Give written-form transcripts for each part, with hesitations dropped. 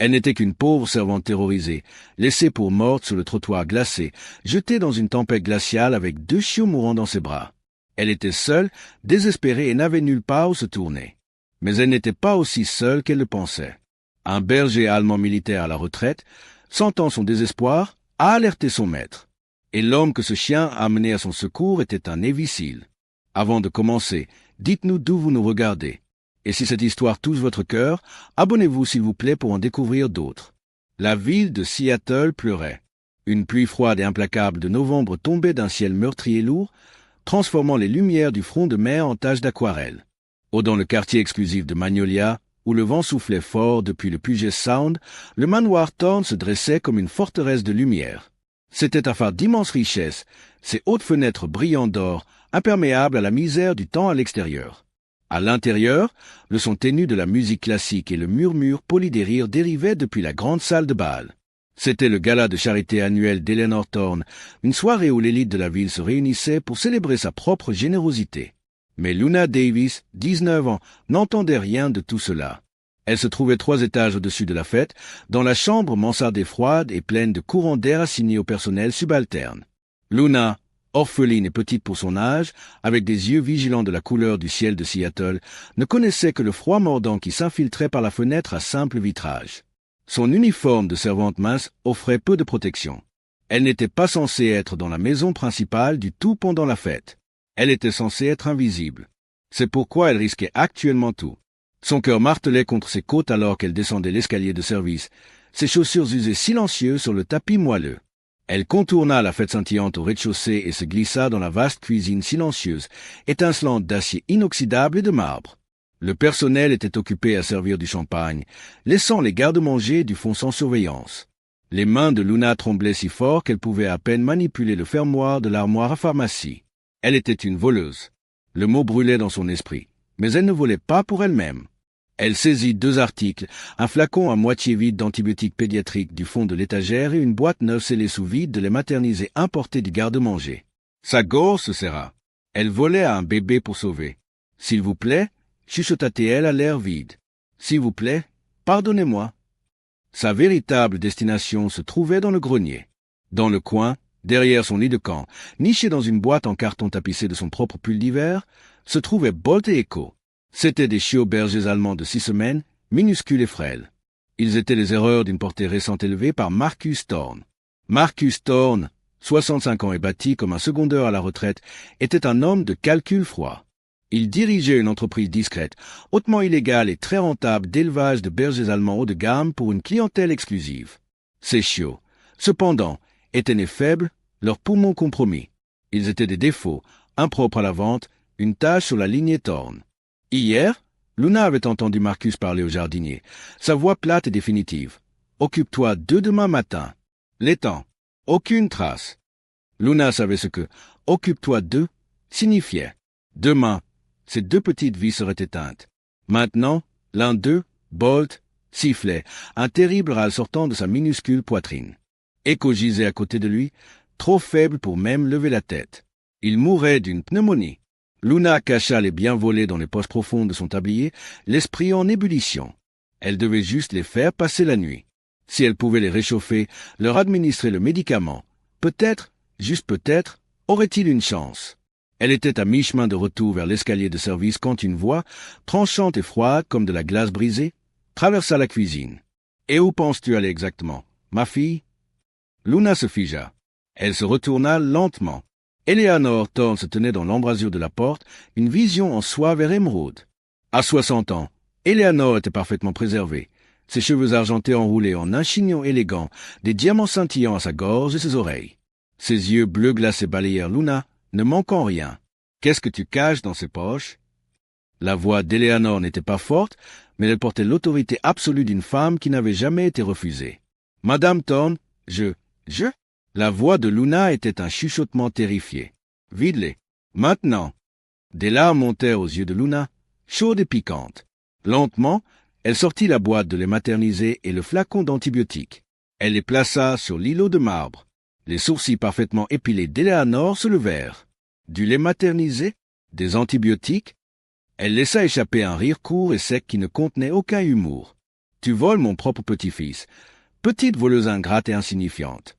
Elle n'était qu'une pauvre servante terrorisée, laissée pour morte sur le trottoir glacé, jetée dans une tempête glaciale avec 2 chiots mourant dans ses bras. Elle était seule, désespérée et n'avait nulle part où se tourner. Mais elle n'était pas aussi seule qu'elle le pensait. Un berger allemand militaire à la retraite, sentant son désespoir, a alerté son maître. Et l'homme que ce chien a amené à son secours était un évicile. Avant de commencer, dites-nous d'où vous nous regardez. Et si cette histoire touche votre cœur, abonnez-vous s'il vous plaît pour en découvrir d'autres. La ville de Seattle pleurait. Une pluie froide et implacable de novembre tombait d'un ciel meurtri et lourd, transformant les lumières du front de mer en taches d'aquarelle. Dans le quartier exclusif de Magnolia, où le vent soufflait fort depuis le Puget Sound, le manoir Thorne se dressait comme une forteresse de lumière. C'était un phare d'immense richesse, ses hautes fenêtres brillant d'or, imperméables à la misère du temps à l'extérieur. À l'intérieur, le son ténu de la musique classique et le murmure poli des rires dérivaient depuis la grande salle de bal. C'était le gala de charité annuel d'Eleanor Thorne, une soirée où l'élite de la ville se réunissait pour célébrer sa propre générosité. Mais Luna Davis, 19 ans, n'entendait rien de tout cela. Elle se trouvait 3 étages au-dessus de la fête, dans la chambre mansardée froide et pleine de courants d'air assignés au personnel subalterne. Luna, orpheline et petite pour son âge, avec des yeux vigilants de la couleur du ciel de Seattle, ne connaissait que le froid mordant qui s'infiltrait par la fenêtre à simple vitrage. Son uniforme de servante mince offrait peu de protection. Elle n'était pas censée être dans la maison principale du tout pendant la fête. Elle était censée être invisible. C'est pourquoi elle risquait actuellement tout. Son cœur martelait contre ses côtes alors qu'elle descendait l'escalier de service, ses chaussures usées silencieuses sur le tapis moelleux. Elle contourna la fête scintillante au rez-de-chaussée et se glissa dans la vaste cuisine silencieuse, étincelante d'acier inoxydable et de marbre. Le personnel était occupé à servir du champagne, laissant les gardes-manger du fond sans surveillance. Les mains de Luna tremblaient si fort qu'elle pouvait à peine manipuler le fermoir de l'armoire à pharmacie. Elle était une voleuse. Le mot brûlait dans son esprit, mais elle ne volait pas pour elle-même. Elle saisit 2 articles, un flacon à moitié vide d'antibiotiques pédiatriques du fond de l'étagère et une boîte neuve scellée sous vide de lait maternisé importé du garde-manger. Sa gorge se serra. Elle volait à un bébé pour sauver. « S'il vous plaît » chuchota-t-elle à l'air vide. « S'il vous plaît, pardonnez-moi. » Sa véritable destination se trouvait dans le grenier. Dans le coin, derrière son lit de camp, niché dans une boîte en carton tapissée de son propre pull d'hiver, se trouvaient Bolt et Echo. C'étaient des chiots bergers allemands de 6 semaines, minuscules et frêles. Ils étaient les erreurs d'une portée récente élevée par Marcus Thorne. Marcus Thorne, 65 ans et bâti comme un secondeur à la retraite, était un homme de calcul froid. Il dirigeait une entreprise discrète, hautement illégale et très rentable d'élevage de bergers allemands haut de gamme pour une clientèle exclusive. Ces chiots, cependant, étaient nés faibles, leurs poumons compromis. Ils étaient des défauts, impropres à la vente, une tache sur la lignée Thorne. Hier, Luna avait entendu Marcus parler au jardinier, sa voix plate et définitive. « Occupe-toi d'eux demain matin. » L'étang. Aucune trace. Luna savait ce que « occupe-toi d'eux » signifiait. Demain, ces 2 petites vies seraient éteintes. Maintenant, l'un d'eux, Bolt, sifflait, un terrible râle sortant de sa minuscule poitrine. Echo gisait à côté de lui, trop faible pour même lever la tête. Il mourait d'une pneumonie. Luna cacha les biens volés dans les poches profondes de son tablier, l'esprit en ébullition. Elle devait juste les faire passer la nuit. Si elle pouvait les réchauffer, leur administrer le médicament, peut-être, juste peut-être, aurait-il une chance. Elle était à mi-chemin de retour vers l'escalier de service quand une voix, tranchante et froide comme de la glace brisée, traversa la cuisine. « Et où penses-tu aller exactement, ma fille ?» Luna se figea. Elle se retourna lentement. Eleanor Thorne se tenait dans l'embrasure de la porte, une vision en soie vers émeraude. À 60 ans, Eleanor était parfaitement préservée, ses cheveux argentés enroulés en un chignon élégant, des diamants scintillants à sa gorge et ses oreilles. Ses yeux bleus glacés balayèrent Luna, ne manquant rien. « Qu'est-ce que tu caches dans ces poches ?» La voix d'Eleanor n'était pas forte, mais elle portait l'autorité absolue d'une femme qui n'avait jamais été refusée. « Madame Thorne, je... » La voix de Luna était un chuchotement terrifié. « Vide-les. Maintenant !» Des larmes montèrent aux yeux de Luna, chaudes et piquantes. Lentement, elle sortit la boîte de lait maternisé et le flacon d'antibiotiques. Elle les plaça sur l'îlot de marbre. Les sourcils parfaitement épilés d'Eleanor se levèrent. Du lait maternisé? Des antibiotiques? Elle laissa échapper un rire court et sec qui ne contenait aucun humour. Tu voles mon propre petit-fils. Petite voleuse ingrate et insignifiante.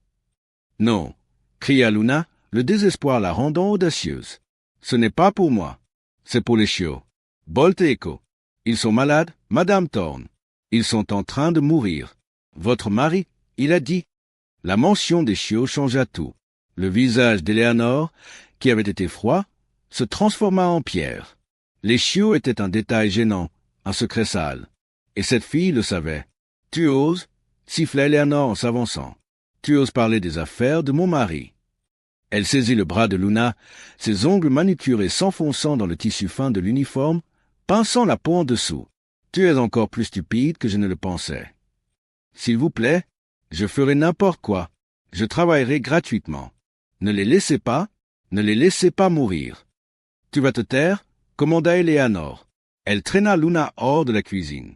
Non, cria Luna, le désespoir la rendant audacieuse. Ce n'est pas pour moi. C'est pour les chiots. Bolt et Echo. Ils sont malades, Madame Thorne. Ils sont en train de mourir. Votre mari, il a dit. La mention des chiots changea tout. Le visage d'Eleanor, qui avait été froid, se transforma en pierre. Les chiots étaient un détail gênant, un secret sale. Et cette fille le savait. Tu oses, siffla Eleanor en s'avançant. Tu oses parler des affaires de mon mari. Elle saisit le bras de Luna, ses ongles manucurés s'enfonçant dans le tissu fin de l'uniforme, pinçant la peau en dessous. Tu es encore plus stupide que je ne le pensais. S'il vous plaît, je ferai n'importe quoi. Je travaillerai gratuitement. Ne les laissez pas mourir. Tu vas te taire, commanda Eleanor. Elle traîna Luna hors de la cuisine.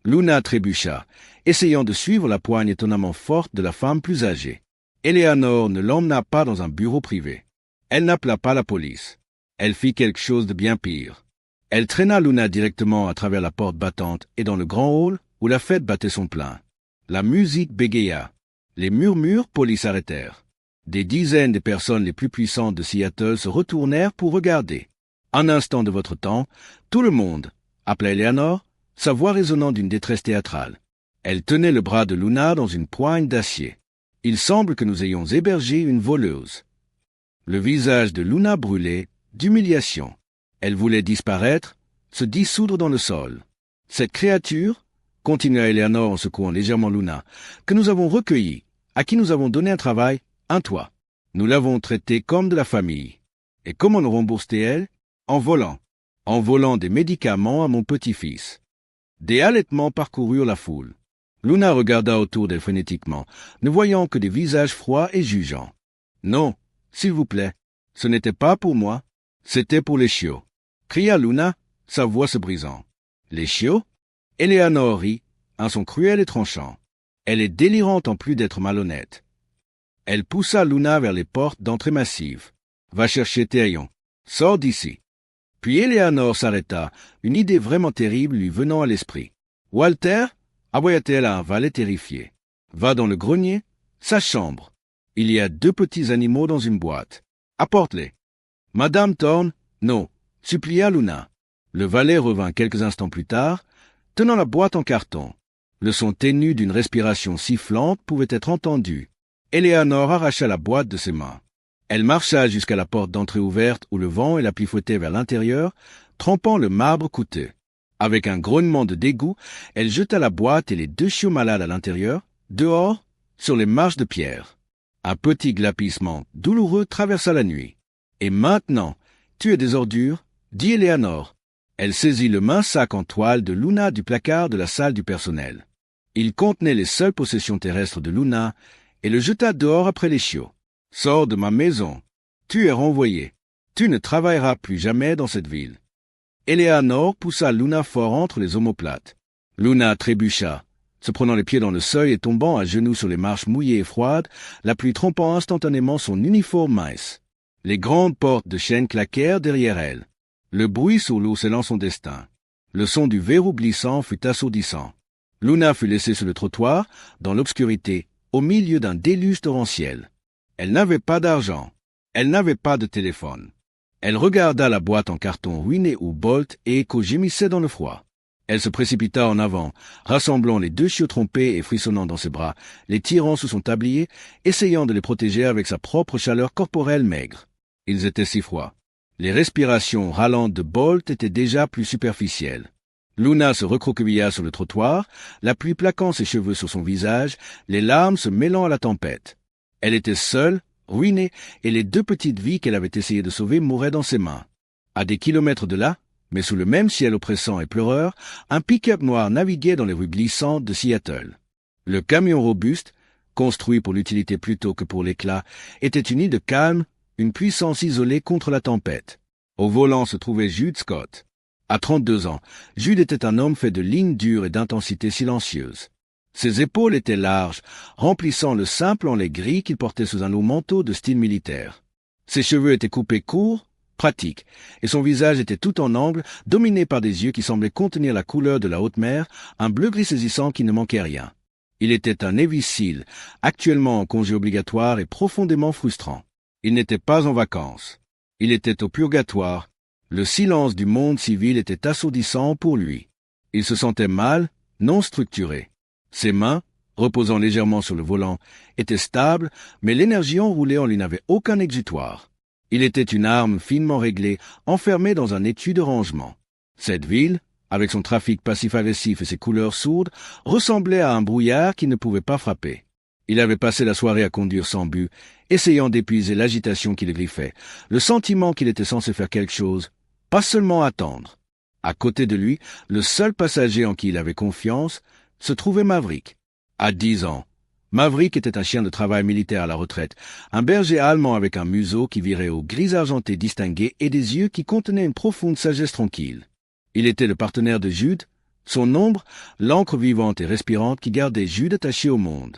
Luna trébucha, essayant de suivre la poigne étonnamment forte de la femme plus âgée. Eleanor ne l'emmena pas dans un bureau privé. Elle n'appela pas la police. Elle fit quelque chose de bien pire. Elle traîna Luna directement à travers la porte battante et dans le grand hall où la fête battait son plein. La musique bégaya. Les murmures polis s'arrêtèrent. Des dizaines de personnes les plus puissantes de Seattle se retournèrent pour regarder. Un instant de votre temps, tout le monde, appela Eleanor, sa voix résonnant d'une détresse théâtrale. Elle tenait le bras de Luna dans une poigne d'acier. Il semble que nous ayons hébergé une voleuse. Le visage de Luna brûlait d'humiliation. Elle voulait disparaître, se dissoudre dans le sol. Cette créature, continua Eleanor en secouant légèrement Luna, que nous avons recueillie, à qui nous avons donné un travail, un toit. Nous l'avons traitée comme de la famille. Et comment nous rembourse-t-elle? En volant des médicaments à mon petit-fils. Des halètements parcoururent la foule. Luna regarda autour d'elle frénétiquement, ne voyant que des visages froids et jugeants. Non, s'il vous plaît, ce n'était pas pour moi, c'était pour les chiots, cria Luna, sa voix se brisant. Les chiots? Eleanor rit, un son cruel et tranchant. Elle est délirante en plus d'être malhonnête. Elle poussa Luna vers les portes d'entrée massive. Va chercher Thérion. Sors d'ici. Puis Eleanor s'arrêta, une idée vraiment terrible lui venant à l'esprit. Walter, aboya-t-elle à un valet terrifié. Va dans le grenier, sa chambre. Il y a 2 petits animaux dans une boîte. Apporte-les. Madame Thorne, non, supplia Luna. Le valet revint quelques instants plus tard, tenant la boîte en carton. Le son ténu d'une respiration sifflante pouvait être entendu. Eleanor arracha la boîte de ses mains. Elle marcha jusqu'à la porte d'entrée ouverte où le vent et la pluie fouettaient vers l'intérieur, trempant le marbre coûteux. Avec un grognement de dégoût, elle jeta la boîte et les 2 chiots malades à l'intérieur, dehors, sur les marches de pierre. Un petit glapissement douloureux traversa la nuit. Et maintenant, tu es des ordures, dit Eleanor. Elle saisit le mince sac en toile de Luna du placard de la salle du personnel. Il contenait les seules possessions terrestres de Luna et le jeta dehors après les chiots. Sors de ma maison. Tu es renvoyé. Tu ne travailleras plus jamais dans cette ville. Eleanor poussa Luna fort entre les omoplates. Luna trébucha, se prenant les pieds dans le seuil et tombant à genoux sur les marches mouillées et froides, la pluie trempant instantanément son uniforme mince. Les grandes portes de chêne claquèrent derrière elle. Le bruit sous l'eau scellant son destin. Le son du verrou glissant fut assourdissant. Luna fut laissée sur le trottoir, dans l'obscurité, au milieu d'un déluge torrentiel. Elle n'avait pas d'argent. Elle n'avait pas de téléphone. Elle regarda la boîte en carton ruinée où Bolt et Echo gémissaient dans le froid. Elle se précipita en avant, rassemblant les 2 chiots trompés et frissonnant dans ses bras, les tirant sous son tablier, essayant de les protéger avec sa propre chaleur corporelle maigre. Ils étaient si froids. Les respirations râlantes de Bolt étaient déjà plus superficielles. Luna se recroquevilla sur le trottoir, la pluie plaquant ses cheveux sur son visage, les larmes se mêlant à la tempête. Elle était seule, ruinée, et les 2 petites vies qu'elle avait essayé de sauver mouraient dans ses mains. À des kilomètres de là, mais sous le même ciel oppressant et pleureur, un pick-up noir naviguait dans les rues glissantes de Seattle. Le camion robuste, construit pour l'utilité plutôt que pour l'éclat, était une île de calme, une puissance isolée contre la tempête. Au volant se trouvait Jude Scott. À 32 ans, Jude était un homme fait de lignes dures et d'intensité silencieuse. Ses épaules étaient larges, remplissant le simple en lait gris qu'il portait sous un long manteau de style militaire. Ses cheveux étaient coupés courts, pratique, et son visage était tout en angle, dominé par des yeux qui semblaient contenir la couleur de la haute mer, un bleu-gris saisissant qui ne manquait rien. Il était un Navy SEAL, actuellement en congé obligatoire et profondément frustrant. Il n'était pas en vacances. Il était au purgatoire. Le silence du monde civil était assourdissant pour lui. Il se sentait mal, non structuré. Ses mains, reposant légèrement sur le volant, étaient stables, mais l'énergie enroulée en lui n'avait aucun exutoire. Il était une arme finement réglée, enfermée dans un étui de rangement. Cette ville, avec son trafic passif-agressif et ses couleurs sourdes, ressemblait à un brouillard qui ne pouvait pas frapper. Il avait passé la soirée à conduire sans but, essayant d'épuiser l'agitation qui le griffait, le sentiment qu'il était censé faire quelque chose, pas seulement attendre. À côté de lui, le seul passager en qui il avait confiance, se trouvait Maverick. À 10 ans, Maverick était un chien de travail militaire à la retraite, un berger allemand avec un museau qui virait au gris argenté distingué et des yeux qui contenaient une profonde sagesse tranquille. Il était le partenaire de Jude, son ombre, l'encre vivante et respirante qui gardait Jude attaché au monde.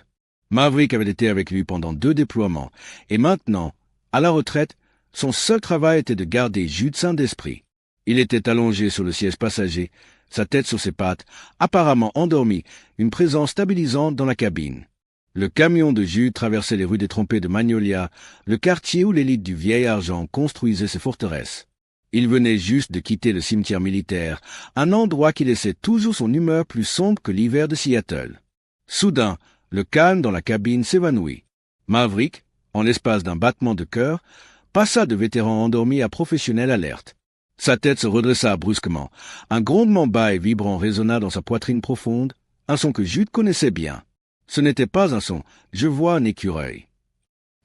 Maverick avait été avec lui pendant 2 déploiements, et maintenant, à la retraite, son seul travail était de garder Jude sain d'esprit. Il était allongé sur le siège passager, sa tête sur ses pattes, apparemment endormi, une présence stabilisante dans la cabine. Le camion de Jude traversait les rues détrompées de Magnolia, le quartier où l'élite du vieil argent construisait ses forteresses. Il venait juste de quitter le cimetière militaire, un endroit qui laissait toujours son humeur plus sombre que l'hiver de Seattle. Soudain, le calme dans la cabine s'évanouit. Maverick, en l'espace d'un battement de cœur, passa de vétéran endormi à professionnel alerte. Sa tête se redressa brusquement. Un grondement bas et vibrant résonna dans sa poitrine profonde, un son que Jude connaissait bien. Ce n'était pas un son « je vois un écureuil ».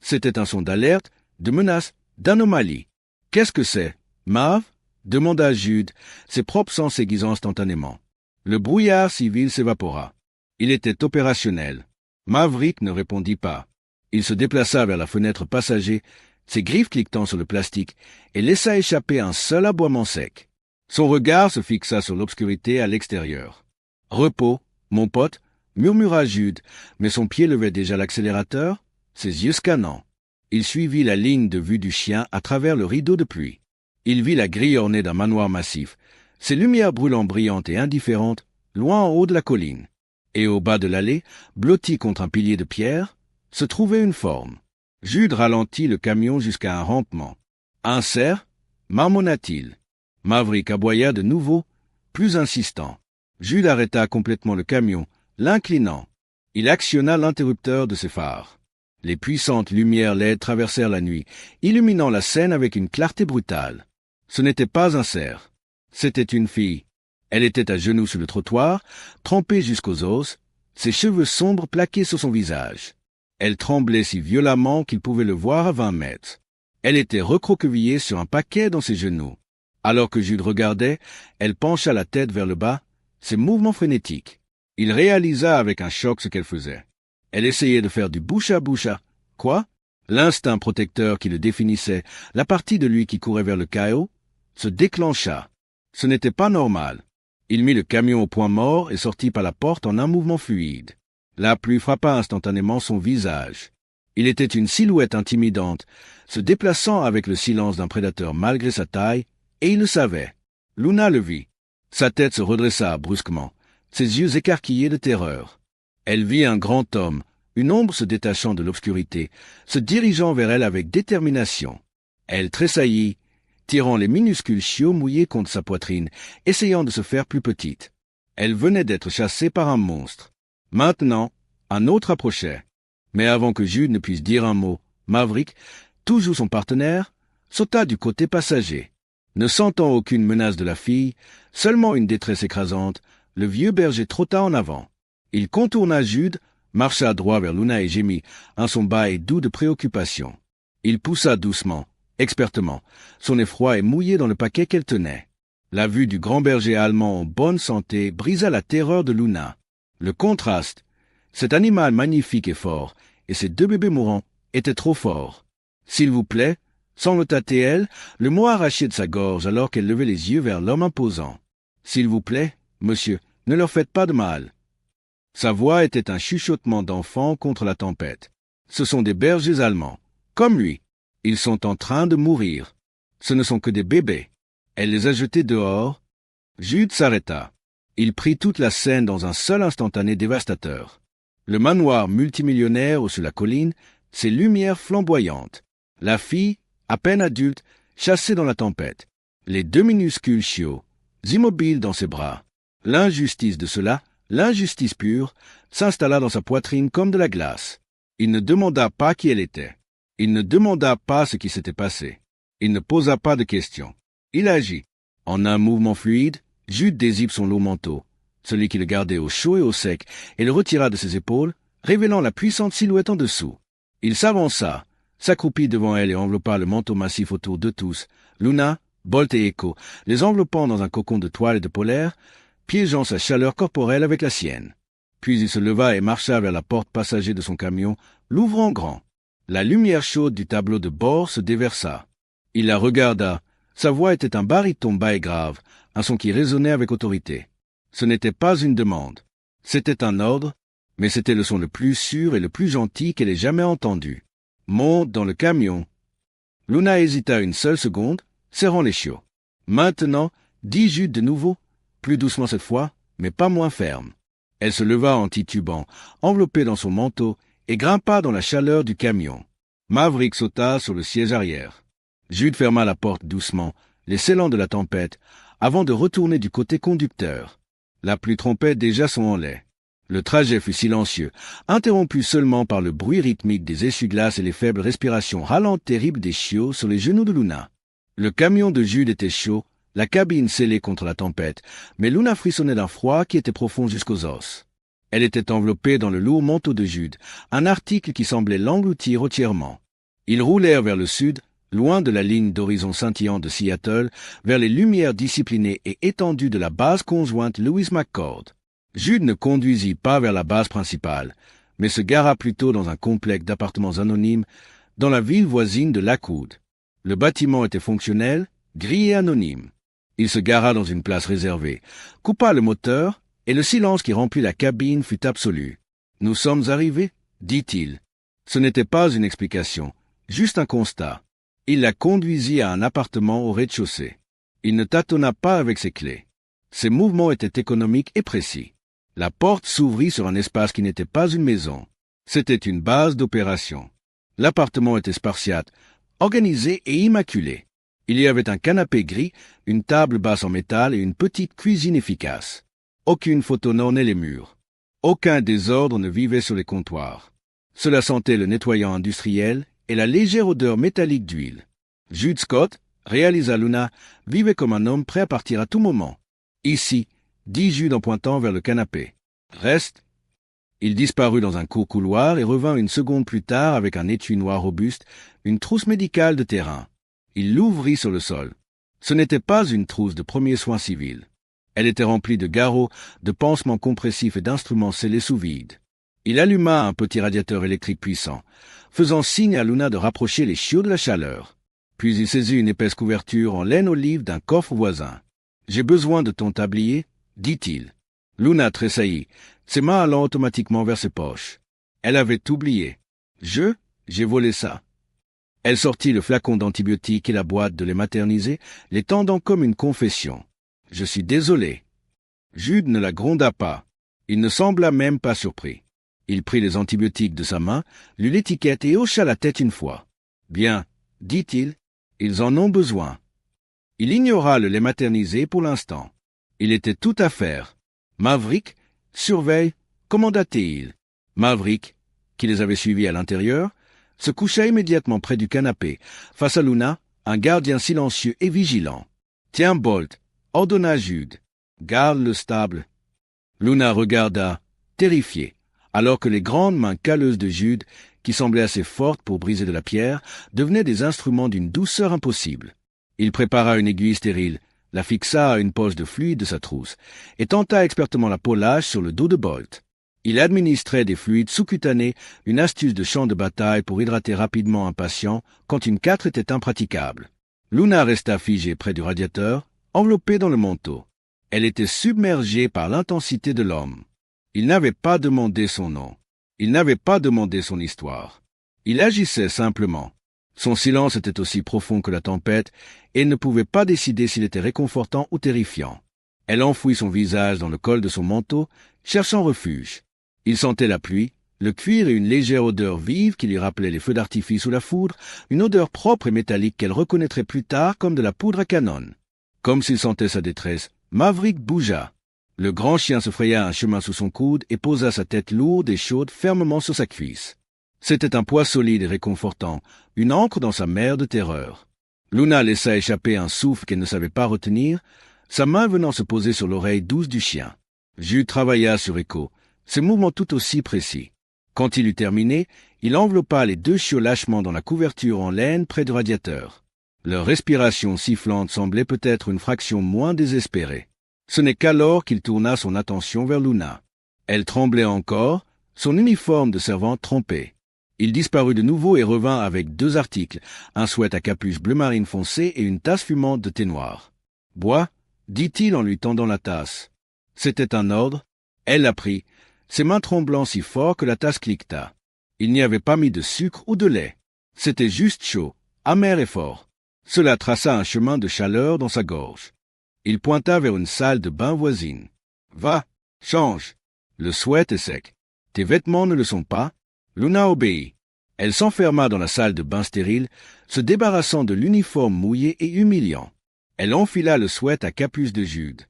C'était un son d'alerte, de menace, d'anomalie. « Qu'est-ce que c'est, Mav ?» demanda Jude, ses propres sens s'aiguisant instantanément. Le brouillard civil s'évapora. Il était opérationnel. Maverick ne répondit pas. Il se déplaça vers la fenêtre passager, ses griffes cliquetant sur le plastique, et laissa échapper un seul aboiement sec. Son regard se fixa sur l'obscurité à l'extérieur. « Repos, mon pote » murmura Jude, mais son pied levait déjà l'accélérateur, ses yeux scannants. Il suivit la ligne de vue du chien à travers le rideau de pluie. Il vit la grille ornée d'un manoir massif, ses lumières brûlant brillantes et indifférentes, loin en haut de la colline. Et au bas de l'allée, blotti contre un pilier de pierre, se trouvait une forme. Jude ralentit le camion jusqu'à un rampement. « Un cerf » marmonna-t-il. Maverick aboya de nouveau, plus insistant. Jude arrêta complètement le camion, l'inclinant. Il actionna l'interrupteur de ses phares. Les puissantes lumières laides traversèrent la nuit, illuminant la scène avec une clarté brutale. Ce n'était pas un cerf. C'était une fille. Elle était à genoux sur le trottoir, trempée jusqu'aux os, ses cheveux sombres plaqués sur son visage. Elle tremblait si violemment qu'il pouvait le voir à 20 mètres. Elle était recroquevillée sur un paquet dans ses genoux. Alors que Jude regardait, elle pencha la tête vers le bas, ses mouvements frénétiques. Il réalisa avec un choc ce qu'elle faisait. Elle essayait de faire du bouche à bouche à... Quoi? L'instinct protecteur qui le définissait, la partie de lui qui courait vers le chaos, se déclencha. Ce n'était pas normal. Il mit le camion au point mort et sortit par la porte en un mouvement fluide. La pluie frappa instantanément son visage. Il était une silhouette intimidante, se déplaçant avec le silence d'un prédateur malgré sa taille, et il le savait. Luna le vit. Sa tête se redressa brusquement, ses yeux écarquillés de terreur. Elle vit un grand homme, une ombre se détachant de l'obscurité, se dirigeant vers elle avec détermination. Elle tressaillit, tirant les minuscules chiots mouillés contre sa poitrine, essayant de se faire plus petite. Elle venait d'être chassée par un monstre. Maintenant, un autre approchait. Mais avant que Jude ne puisse dire un mot, Maverick, toujours son partenaire, sauta du côté passager. Ne sentant aucune menace de la fille, seulement une détresse écrasante, le vieux berger trotta en avant. Il contourna Jude, marcha droit vers Luna et gémit, un son bas et doux de préoccupation. Il poussa doucement, expertement, son effroi et mouillé dans le paquet qu'elle tenait. La vue du grand berger allemand en bonne santé brisa la terreur de Luna. Le contraste, cet animal magnifique et fort, et ses 2 bébés mourants, était trop fort. « S'il vous plaît » sans le tâter, le mot arraché de sa gorge alors qu'elle levait les yeux vers l'homme imposant. « S'il vous plaît, monsieur, ne leur faites pas de mal. » Sa voix était un chuchotement d'enfant contre la tempête. Ce sont des bergers allemands, comme lui. Ils sont en train de mourir. Ce ne sont que des bébés. Elle les a jetés dehors. Jude s'arrêta. Il prit toute la scène dans un seul instantané dévastateur. Le manoir multimillionnaire sur la colline, ses lumières flamboyantes. La fille, à peine adulte, chassée dans la tempête. Les deux minuscules chiots, immobiles dans ses bras. L'injustice de cela, l'injustice pure, s'installa dans sa poitrine comme de la glace. Il ne demanda pas qui elle était. Il ne demanda pas ce qui s'était passé. Il ne posa pas de questions. Il agit. En un mouvement fluide, Jude dézippe son lourd manteau, celui qui le gardait au chaud et au sec, et le retira de ses épaules, révélant la puissante silhouette en dessous. Il s'avança, s'accroupit devant elle et enveloppa le manteau massif autour d'eux tous, Luna, Bolt et Echo, les enveloppant dans un cocon de toile et de polaire, piégeant sa chaleur corporelle avec la sienne. Puis il se leva et marcha vers la porte passager de son camion, l'ouvrant grand. La lumière chaude du tableau de bord se déversa. Il la regarda. Sa voix était un baryton bas et grave, un son qui résonnait avec autorité. Ce n'était pas une demande. C'était un ordre, mais c'était le son le plus sûr et le plus gentil qu'elle ait jamais entendu. Monte dans le camion. Luna hésita une seule seconde, serrant les chiots. Maintenant, dit Jude de nouveau, plus doucement cette fois, mais pas moins ferme. Elle se leva en titubant, enveloppée dans son manteau, et grimpa dans la chaleur du camion. Maverick sauta sur le siège arrière. Jude ferma la porte doucement, les scellants de la tempête, avant de retourner du côté conducteur. La pluie trompait déjà son lait. Le trajet fut silencieux, interrompu seulement par le bruit rythmique des essuie-glaces et les faibles respirations ralentes terribles des chiots sur les genoux de Luna. Le camion de Jude était chaud, la cabine scellée contre la tempête, mais Luna frissonnait d'un froid qui était profond jusqu'aux os. Elle était enveloppée dans le lourd manteau de Jude, un article qui semblait l'engloutir entièrement. Ils roulèrent vers le sud, loin de la ligne d'horizon scintillante de Seattle, vers les lumières disciplinées et étendues de la base conjointe Lewis McCord. Jude ne conduisit pas vers la base principale, mais se gara plutôt dans un complexe d'appartements anonymes dans la ville voisine de Lakewood. Le bâtiment était fonctionnel, gris et anonyme. Il se gara dans une place réservée, coupa le moteur, et le silence qui remplit la cabine fut absolu. « Nous sommes arrivés » dit-il. Ce n'était pas une explication, juste un constat. Il la conduisit à un appartement au rez-de-chaussée. Il ne tâtonna pas avec ses clés. Ses mouvements étaient économiques et précis. La porte s'ouvrit sur un espace qui n'était pas une maison. C'était une base d'opération. L'appartement était spartiate, organisé et immaculé. Il y avait un canapé gris, une table basse en métal et une petite cuisine efficace. Aucune photo n'ornait les murs. Aucun désordre ne vivait sur les comptoirs. Cela sentait le nettoyant industriel et la légère odeur métallique d'huile. Jude Scott, réalisa Luna, vivait comme un homme prêt à partir à tout moment. Ici, dit Jude en pointant vers le canapé. Reste. Il disparut dans un court couloir et revint une seconde plus tard avec un étui noir robuste, une trousse médicale de terrain. Il l'ouvrit sur le sol. Ce n'était pas une trousse de premiers soins civils. Elle était remplie de garrots, de pansements compressifs et d'instruments scellés sous vide. Il alluma un petit radiateur électrique puissant, faisant signe à Luna de rapprocher les chiots de la chaleur. Puis il saisit une épaisse couverture en laine olive d'un coffre voisin. « J'ai besoin de ton tablier, » dit-il. Luna tressaillit, ses mains allant automatiquement vers ses poches. Elle avait oublié. « J'ai volé ça. » Elle sortit le flacon d'antibiotiques et la boîte de lait maternisé, les tendant comme une confession. « Je suis désolé. » Jude ne la gronda pas. Il ne sembla même pas surpris. Il prit les antibiotiques de sa main, lut l'étiquette et hocha la tête une fois. « Bien, » dit-il, « ils en ont besoin. » Il ignora le lait maternisé pour l'instant. Il était tout à faire. « Maverick, surveille, » commanda-t-il. Maverick, qui les avait suivis à l'intérieur, se coucha immédiatement près du canapé, face à Luna, un gardien silencieux et vigilant. « Tiens, Bolt, » ordonna Jude. « Garde le stable. » Luna regarda, terrifiée, alors que les grandes mains calleuses de Jude, qui semblaient assez fortes pour briser de la pierre, devenaient des instruments d'une douceur impossible. Il prépara une aiguille stérile, la fixa à une poche de fluide de sa trousse, et tenta expertement la polage sur le dos de Bolt. Il administrait des fluides sous-cutanés, une astuce de champ de bataille pour hydrater rapidement un patient quand une 4 était impraticable. Luna resta figée près du radiateur, enveloppée dans le manteau. Elle était submergée par l'intensité de l'homme. Il n'avait pas demandé son nom. Il n'avait pas demandé son histoire. Il agissait simplement. Son silence était aussi profond que la tempête, et elle ne pouvait pas décider s'il était réconfortant ou terrifiant. Elle enfouit son visage dans le col de son manteau, cherchant refuge. Il sentait la pluie, le cuir et une légère odeur vive qui lui rappelait les feux d'artifice ou la foudre, une odeur propre et métallique qu'elle reconnaîtrait plus tard comme de la poudre à canon. Comme s'il sentait sa détresse, Maverick bougea. Le grand chien se fraya un chemin sous son coude et posa sa tête lourde et chaude fermement sur sa cuisse. C'était un poids solide et réconfortant, une ancre dans sa mer de terreur. Luna laissa échapper un souffle qu'elle ne savait pas retenir, sa main venant se poser sur l'oreille douce du chien. Jude travailla sur Echo, ses mouvements tout aussi précis. Quand il eut terminé, il enveloppa les deux chiots lâchement dans la couverture en laine près du radiateur. Leur respiration sifflante semblait peut-être une fraction moins désespérée. Ce n'est qu'alors qu'il tourna son attention vers Luna. Elle tremblait encore, son uniforme de servante trempé. Il disparut de nouveau et revint avec deux articles, un sweat à capuche bleu marine foncé et une tasse fumante de thé noir. « Bois » dit-il en lui tendant la tasse. C'était un ordre. Elle la prit, ses mains tremblant si fort que la tasse cliqueta. Il n'y avait pas mis de sucre ou de lait. C'était juste chaud, amer et fort. Cela traça un chemin de chaleur dans sa gorge. Il pointa vers une salle de bain voisine. « Va, change. Le sweat est sec. Tes vêtements ne le sont pas. » Luna obéit. Elle s'enferma dans la salle de bain stérile, se débarrassant de l'uniforme mouillé et humiliant. Elle enfila le sweat à capuche de Jude.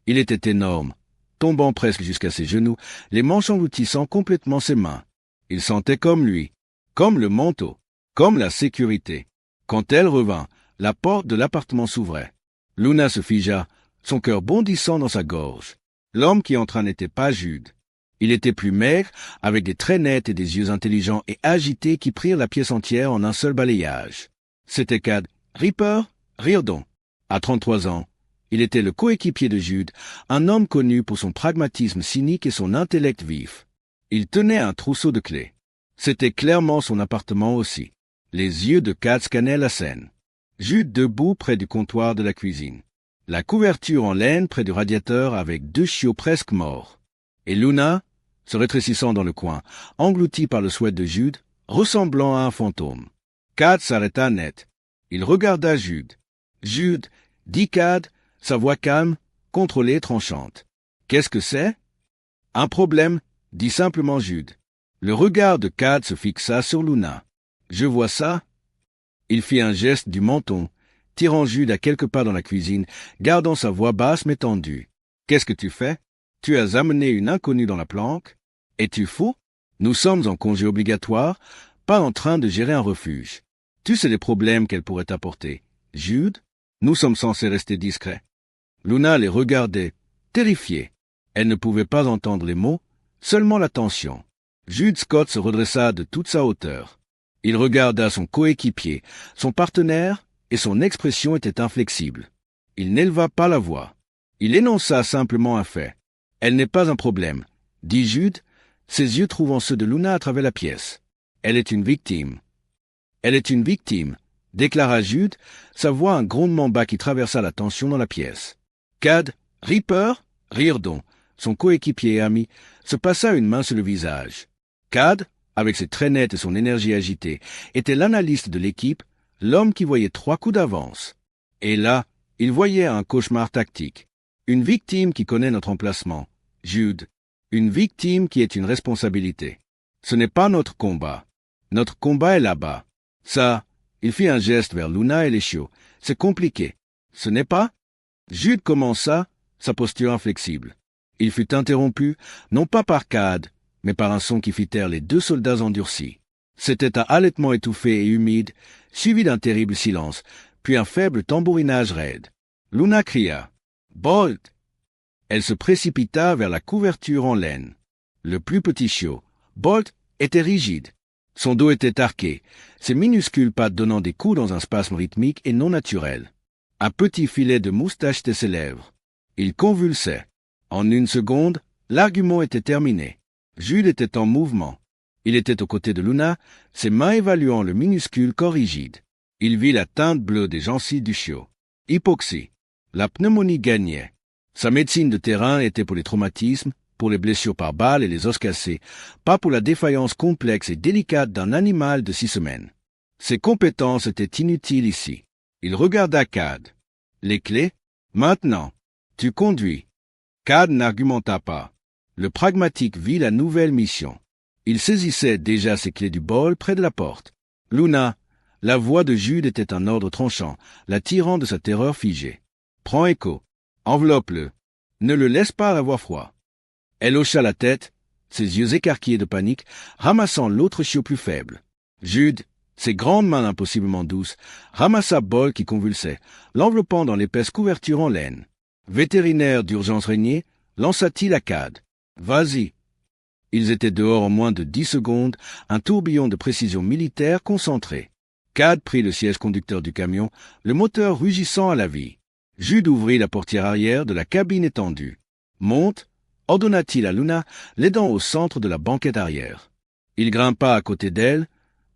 Il était énorme, tombant presque jusqu'à ses genoux, les manches engloutissant complètement ses mains. Il sentait comme lui, comme le manteau, comme la sécurité. Quand elle revint, la porte de l'appartement s'ouvrait. Luna se figea, son cœur bondissant dans sa gorge. L'homme qui entra n'était pas Jude. Il était plus maigre, avec des traits nets et des yeux intelligents et agités qui prirent la pièce entière en un seul balayage. C'était Cad Ripper Riordan. À 33 ans, il était le coéquipier de Jude, un homme connu pour son pragmatisme cynique et son intellect vif. Il tenait un trousseau de clés. C'était clairement son appartement aussi. Les yeux de Cad scannaient la scène. Jude debout près du comptoir de la cuisine. La couverture en laine près du radiateur avec deux chiots presque morts. Et Luna, se rétrécissant dans le coin, engloutie par le sweat de Jude, ressemblant à un fantôme. Cad s'arrêta net. Il regarda Jude. « Jude, dit Cad, sa voix calme, contrôlée, tranchante. « Qu'est-ce que c'est ?»« Un problème, dit simplement Jude. Le regard de Cad se fixa sur Luna. « Je vois ça ?» Il fit un geste du menton, tirant Jude à quelques pas dans la cuisine, gardant sa voix basse mais tendue. « Qu'est-ce que tu fais ? Tu as amené une inconnue dans la planque. Es-tu fou ? Nous sommes en congé obligatoire, pas en train de gérer un refuge. Tu sais les problèmes qu'elle pourrait apporter. Jude, nous sommes censés rester discrets. » Luna les regardait, terrifiée. Elle ne pouvait pas entendre les mots, seulement la tension. Jude Scott se redressa de toute sa hauteur. Il regarda son coéquipier, son partenaire, et son expression était inflexible. Il n'éleva pas la voix. Il énonça simplement un fait. « Elle n'est pas un problème, » dit Jude, ses yeux trouvant ceux de Luna à travers la pièce. « Elle est une victime. »« Elle est une victime, » déclara Jude, sa voix un grondement bas qui traversa la tension dans la pièce. Cad Ripper Riordan, son coéquipier et ami, se passa une main sur le visage. Cad, avec ses traits nets et son énergie agitée, était l'analyste de l'équipe, l'homme qui voyait 3 coups d'avance. Et là, il voyait un cauchemar tactique. Une victime qui connaît notre emplacement. Jude. Une victime qui est une responsabilité. Ce n'est pas notre combat. Notre combat est là-bas. Ça, il fit un geste vers Luna et les chiots. C'est compliqué. Ce n'est pas? Jude commença, sa posture inflexible. Il fut interrompu, non pas par Cad, mais par un son qui fit taire les 2 soldats endurcis. C'était un halètement étouffé et humide, suivi d'un terrible silence, puis un faible tambourinage raide. Luna cria « Bolt !» Elle se précipita vers la couverture en laine. Le plus petit chiot, Bolt, était rigide. Son dos était arqué, ses minuscules pattes donnant des coups dans un spasme rythmique et non naturel. Un petit filet de moustache était ses lèvres. Il convulsait. En 1 seconde, l'argument était terminé. Jude était en mouvement. Il était aux côtés de Luna, ses mains évaluant le minuscule corps rigide. Il vit la teinte bleue des gencives du chiot. Hypoxie. La pneumonie gagnait. Sa médecine de terrain était pour les traumatismes, pour les blessures par balles et les os cassés, pas pour la défaillance complexe et délicate d'un animal de 6 semaines. Ses compétences étaient inutiles ici. Il regarda Cad. Les clés? Maintenant. Tu conduis. Cad n'argumenta pas. Le pragmatique vit la nouvelle mission. Il saisissait déjà ses clés du bol près de la porte. Luna, la voix de Jude était un ordre tranchant, la tirant de sa terreur figée. Prends Echo. Enveloppe-le. Ne le laisse pas avoir froid. Elle hocha la tête, ses yeux écarquillés de panique, ramassant l'autre chiot plus faible. Jude, ses grandes mains impossiblement douces, ramassa Bol qui convulsait, l'enveloppant dans l'épaisse couverture en laine. Vétérinaire d'urgence Régnier, lança-t-il à Cad. Vas-y. Ils étaient dehors en moins de 10 secondes, un tourbillon de précision militaire concentré. Cad prit le siège conducteur du camion, le moteur rugissant à la vie. Jude ouvrit la portière arrière de la cabine étendue. Monte, ordonna-t-il à Luna, l'aidant au centre de la banquette arrière. Il grimpa à côté d'elle,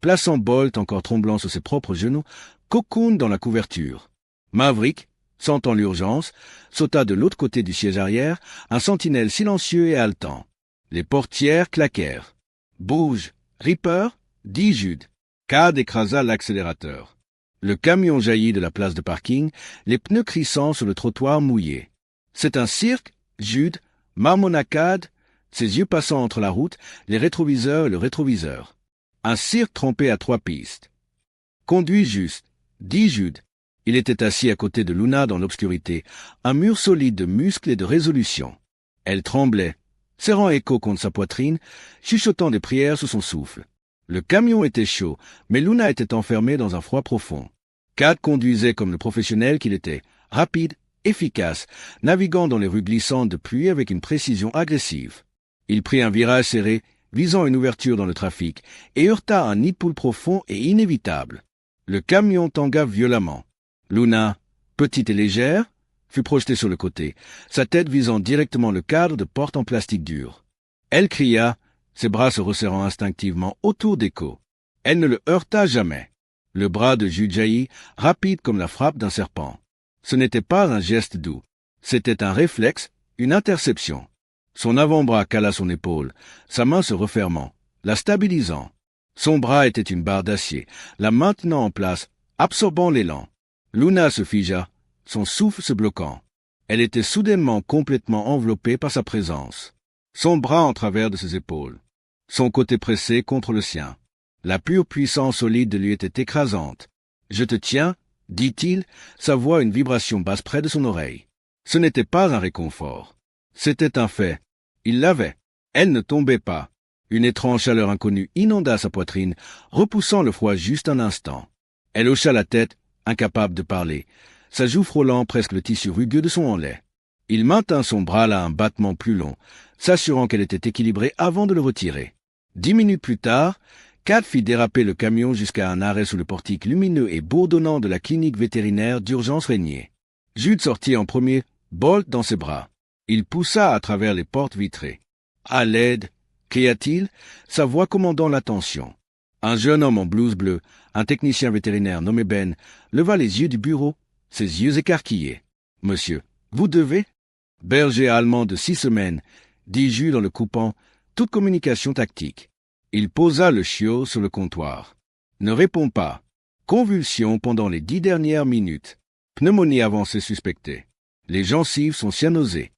plaçant Bolt encore tremblant sur ses propres genoux, cocoon dans la couverture. Maverick, sentant l'urgence, sauta de l'autre côté du siège arrière, un sentinelle silencieux et haletant. Les portières claquèrent. « Bouge, Reaper !» dit Jude. Cad écrasa l'accélérateur. Le camion jaillit de la place de parking, les pneus crissant sur le trottoir mouillé. « C'est un cirque ?» Jude marmonna Cad, ses yeux passant entre la route, les rétroviseurs et le rétroviseur. Un cirque trempé à 3 pistes. « Conduis juste !» dit Jude. Il était assis à côté de Luna dans l'obscurité, un mur solide de muscles et de résolution. Elle tremblait, serrant Echo contre sa poitrine, chuchotant des prières sous son souffle. Le camion était chaud, mais Luna était enfermée dans un froid profond. Cad conduisait comme le professionnel qu'il était, rapide, efficace, naviguant dans les rues glissantes de pluie avec une précision agressive. Il prit un virage serré, visant une ouverture dans le trafic, et heurta un nid de poule profond et inévitable. Le camion tangua violemment. Luna, petite et légère, fut projetée sur le côté, sa tête visant directement le cadre de porte en plastique dur. Elle cria, ses bras se resserrant instinctivement autour d'Echo. Elle ne le heurta jamais. Le bras de Jude jaillit, rapide comme la frappe d'un serpent. Ce n'était pas un geste doux. C'était un réflexe, une interception. Son avant-bras cala son épaule, sa main se refermant, la stabilisant. Son bras était une barre d'acier, la maintenant en place, absorbant l'élan. Luna se figea, son souffle se bloquant. Elle était soudainement complètement enveloppée par sa présence. Son bras en travers de ses épaules. Son côté pressé contre le sien. La pure puissance solide de lui était écrasante. « Je te tiens » dit-il, sa voix une vibration basse près de son oreille. Ce n'était pas un réconfort. C'était un fait. Il l'avait. Elle ne tombait pas. Une étrange chaleur inconnue inonda sa poitrine, repoussant le froid juste un instant. Elle hocha la tête, incapable de parler, sa joue frôlant presque le tissu rugueux de son enlait. Il maintint son bras là un battement plus long, s'assurant qu'elle était équilibrée avant de le retirer. 10 minutes plus tard, Cad fit déraper le camion jusqu'à un arrêt sous le portique lumineux et bourdonnant de la clinique vétérinaire d'urgence Régnier. Jude sortit en premier, Bolt dans ses bras. Il poussa à travers les portes vitrées. « À l'aide !» cria-t-il, sa voix commandant l'attention. Un jeune homme en blouse bleue, un technicien vétérinaire nommé Ben, leva les yeux du bureau, ses yeux écarquillés. « Monsieur, vous devez ?» « Berger allemand de 6 semaines, » dit Jude en le coupant, toute communication tactique. Il posa le chiot sur le comptoir. « Ne réponds pas. Convulsion pendant les 10 dernières minutes. Pneumonie avancée suspectée. Les gencives sont cyanosées. »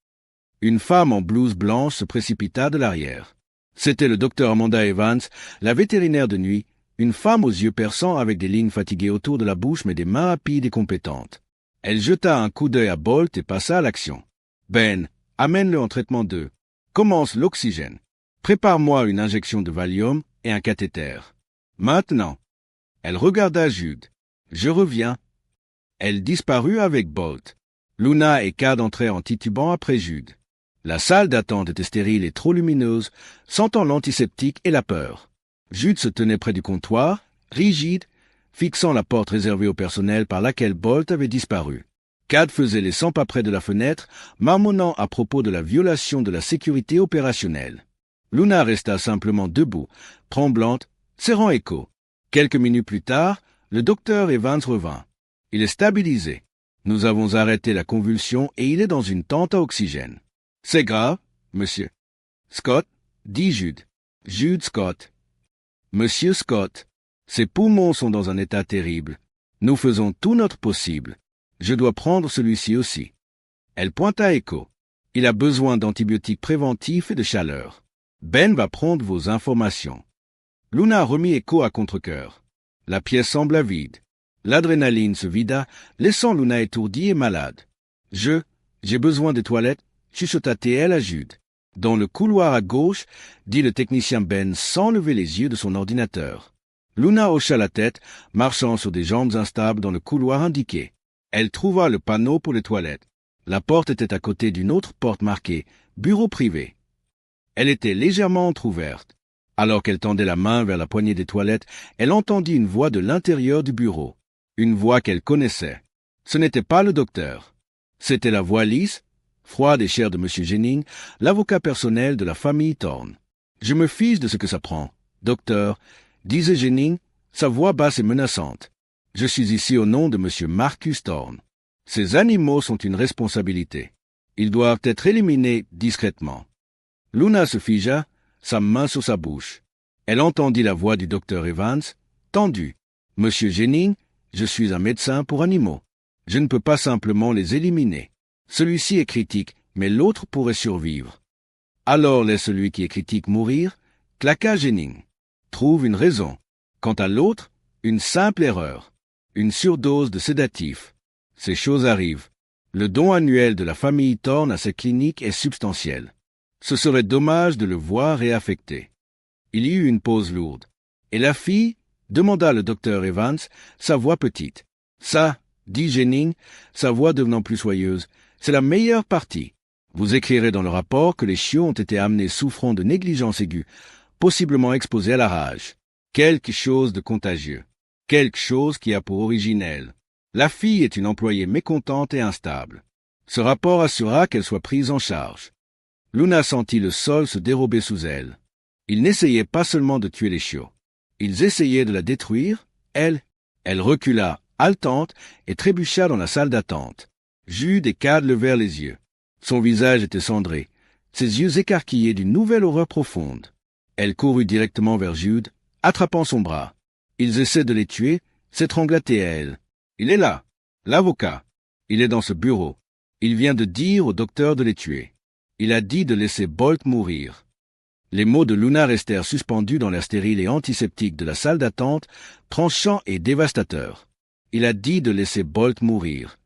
Une femme en blouse blanche se précipita de l'arrière. C'était le docteur Amanda Evans, la vétérinaire de nuit, une femme aux yeux perçants avec des lignes fatiguées autour de la bouche mais des mains rapides et compétentes. Elle jeta un coup d'œil à Bolt et passa à l'action. « Ben, amène-le en traitement 2. Commence l'oxygène. Prépare-moi une injection de Valium et un cathéter. Maintenant. » Elle regarda Jude. « Je reviens. » Elle disparut avec Bolt. Luna et Cad entrèrent en titubant après Jude. La salle d'attente était stérile et trop lumineuse, sentant l'antiseptique et la peur. Jude se tenait près du comptoir, rigide, fixant la porte réservée au personnel par laquelle Bolt avait disparu. Cad faisait les 100 pas près de la fenêtre, marmonnant à propos de la violation de la sécurité opérationnelle. Luna resta simplement debout, tremblante, serrant Echo. Quelques minutes plus tard, le docteur Evans revint. « Il est stabilisé. Nous avons arrêté la convulsion et il est dans une tente à oxygène. »« C'est grave, monsieur. »« Scott, dit Jude. Jude Scott. »« Monsieur Scott. » Ses poumons sont dans un état terrible. Nous faisons tout notre possible. Je dois prendre celui-ci aussi. Elle pointa à Echo. Il a besoin d'antibiotiques préventifs et de chaleur. Ben va prendre vos informations. Luna remit Echo à contre-cœur. La pièce sembla vide. L'adrénaline se vida, laissant Luna étourdie et malade. J'ai besoin des toilettes, chuchota-t-elle à Jude. Dans le couloir à gauche, dit le technicien Ben sans lever les yeux de son ordinateur. Luna hocha la tête, marchant sur des jambes instables dans le couloir indiqué. Elle trouva le panneau pour les toilettes. La porte était à côté d'une autre porte marquée « Bureau privé ». Elle était légèrement entr'ouverte. Alors qu'elle tendait la main vers la poignée des toilettes, elle entendit une voix de l'intérieur du bureau. Une voix qu'elle connaissait. Ce n'était pas le docteur. C'était la voix lisse, froide et chère de M. Jennings, l'avocat personnel de la famille Thorne. « Je me fiche de ce que ça prend, docteur », disait Jennings, sa voix basse et menaçante. « Je suis ici au nom de M. Marcus Thorne. Ces animaux sont une responsabilité. Ils doivent être éliminés discrètement. » Luna se figea, sa main sur sa bouche. Elle entendit la voix du docteur Evans, tendue. « Monsieur Jennings, je suis un médecin pour animaux. Je ne peux pas simplement les éliminer. Celui-ci est critique, mais l'autre pourrait survivre. » « Alors laisse celui qui est critique mourir, » claqua Jennings. « Trouve une raison. Quant à l'autre, une simple erreur. Une surdose de sédatifs. Ces choses arrivent. Le don annuel de la famille Thorne à cette clinique est substantiel. Ce serait dommage de le voir réaffecté. » Il y eut une pause lourde. « Et la fille ?» demanda le docteur Evans, sa voix petite. « Ça, » dit Jennings, sa voix devenant plus soyeuse, « c'est la meilleure partie. Vous écrirez dans le rapport que les chiots ont été amenés souffrant de négligence aiguë, possiblement exposés à la rage. Quelque chose de contagieux. Quelque chose qui a pour origine elle. La fille est une employée mécontente et instable. Ce rapport assurera qu'elle soit prise en charge. » Luna sentit le sol se dérober sous elle. Ils n'essayaient pas seulement de tuer les chiots. Ils essayaient de la détruire, elle. Elle recula, haletante, et trébucha dans la salle d'attente. Jude et Cad levèrent les yeux. Son visage était cendré, ses yeux écarquillés d'une nouvelle horreur profonde. Elle courut directement vers Jude, attrapant son bras. Ils essaient de les tuer, s'étrangla-t-elle à elle. Il est là, l'avocat. Il est dans ce bureau. Il vient de dire au docteur de les tuer. Il a dit de laisser Bolt mourir. Les mots de Luna restèrent suspendus dans l'air stérile et antiseptique de la salle d'attente, tranchants et dévastateurs. Il a dit de laisser Bolt mourir.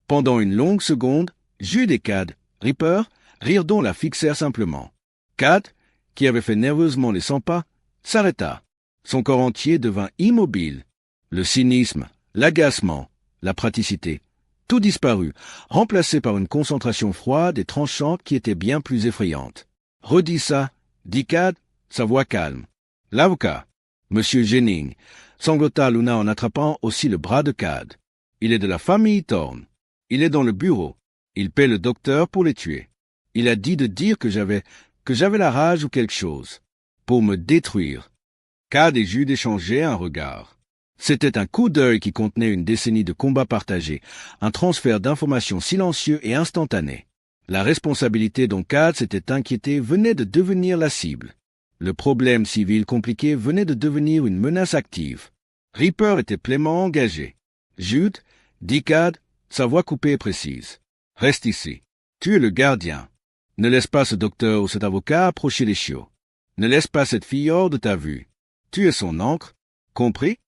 Pendant une longue seconde, Jude et Cad, Ripper, rirent dont la fixèrent simplement. Cad, qui avait fait nerveusement les 100 pas, s'arrêta. Son corps entier devint immobile. Le cynisme, l'agacement, la praticité, tout disparut, remplacé par une concentration froide et tranchante qui était bien plus effrayante. « Redis ça, » dit Cad, sa voix calme. « L'avocat, Monsieur Jennings, » sanglota Luna en attrapant aussi le bras de Cad. « Il est de la famille Thorne. Il est dans le bureau. Il paie le docteur pour les tuer. Il a dit de dire que j'avais la rage ou quelque chose. Pour me détruire. » Cad et Jude échangeaient un regard. C'était un coup d'œil qui contenait une décennie de combats partagés, un transfert d'informations silencieux et instantané. La responsabilité dont Cad s'était inquiété venait de devenir la cible. Le problème civil compliqué venait de devenir une menace active. Ripper était pleinement engagé. Jude, dit Cad, sa voix coupée et précise. « Reste ici. Tu es le gardien. Ne laisse pas ce docteur ou cet avocat approcher les chiots. Ne laisse pas cette fille hors de ta vue. Tu es son ancre. Compris ? »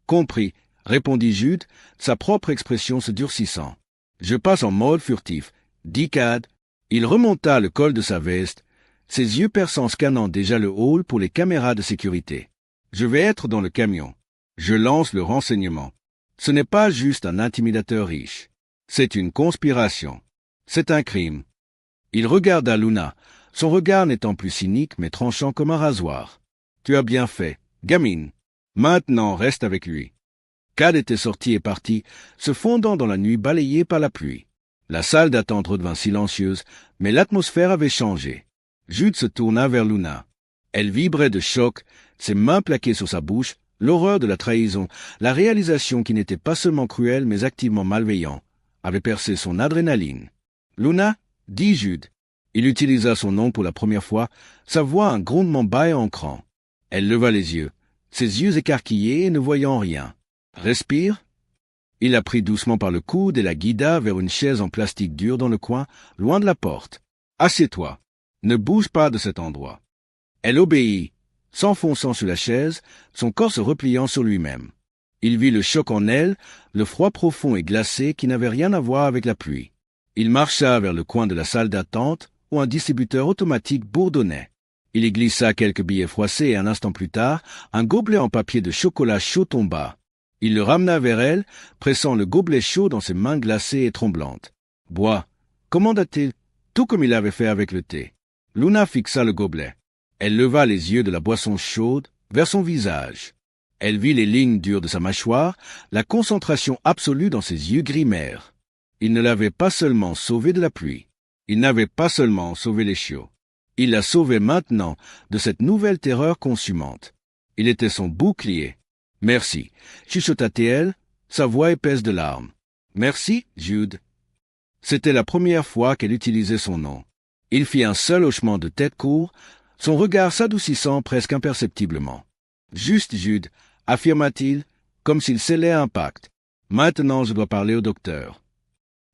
« Compris, » répondit Jude, sa propre expression se durcissant. « Je passe en mode furtif. » dit Cad. Il remonta le col de sa veste, ses yeux perçants scannant déjà le hall pour les caméras de sécurité. « Je vais être dans le camion. Je lance le renseignement. Ce n'est pas juste un intimidateur riche. C'est une conspiration. C'est un crime. » Il regarda Luna, son regard n'étant plus cynique mais tranchant comme un rasoir. « Tu as bien fait, gamine. Maintenant, reste avec lui. » Cad était sorti et parti, se fondant dans la nuit balayée par la pluie. La salle d'attente redevint silencieuse, mais l'atmosphère avait changé. Jude se tourna vers Luna. Elle vibrait de choc, ses mains plaquées sur sa bouche, l'horreur de la trahison, la réalisation qui n'était pas seulement cruelle mais activement malveillant, avait percé son adrénaline. « Luna » dit Jude. Il utilisa son nom pour la première fois, sa voix un grondement bas et ancrant. Elle leva les yeux. ses yeux écarquillés et ne voyant rien. Respire. Il la prit doucement par le coude et la guida vers une chaise en plastique dur dans le coin, loin de la porte. Assieds-toi. Ne bouge pas de cet endroit. Elle obéit, s'enfonçant sur la chaise, son corps se repliant sur lui-même. Il vit le choc en elle, le froid profond et glacé qui n'avait rien à voir avec la pluie. Il marcha vers le coin de la salle d'attente où un distributeur automatique bourdonnait. Il y glissa quelques billets froissés et un instant plus tard, un gobelet en papier de chocolat chaud tomba. Il le ramena vers elle, pressant le gobelet chaud dans ses mains glacées et tremblantes. « Bois », commanda-t-il, tout comme il avait fait avec le thé. Luna fixa le gobelet. Elle leva les yeux de la boisson chaude vers son visage. Elle vit les lignes dures de sa mâchoire, la concentration absolue dans ses yeux gris-mers. Il ne l'avait pas seulement sauvée de la pluie. Il n'avait pas seulement sauvé les chiots. Il la sauvait maintenant de cette nouvelle terreur consumante. Il était son bouclier. « Merci », chuchota-t-elle, sa voix épaisse de larmes. « Merci, Jude. » C'était la première fois qu'elle utilisait son nom. Il fit un seul hochement de tête court, son regard s'adoucissant presque imperceptiblement. « Juste, Jude », affirma-t-il, comme s'il scellait un pacte. « Maintenant, je dois parler au docteur. »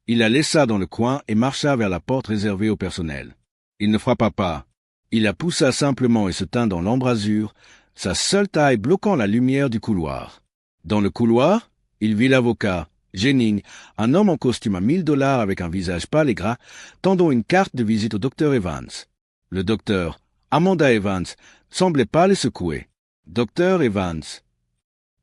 Il la laissa dans le coin et marcha vers la porte réservée au personnel. Il ne frappa pas. Il la poussa simplement et se tint dans l'embrasure, sa seule taille bloquant la lumière du couloir. Dans le couloir, il vit l'avocat, Jennings, un homme en costume à $1000 avec un visage pâle et gras, tendant une carte de visite au docteur Evans. Le docteur, Amanda Evans, semblait pâle et secoué. « Docteur Evans !»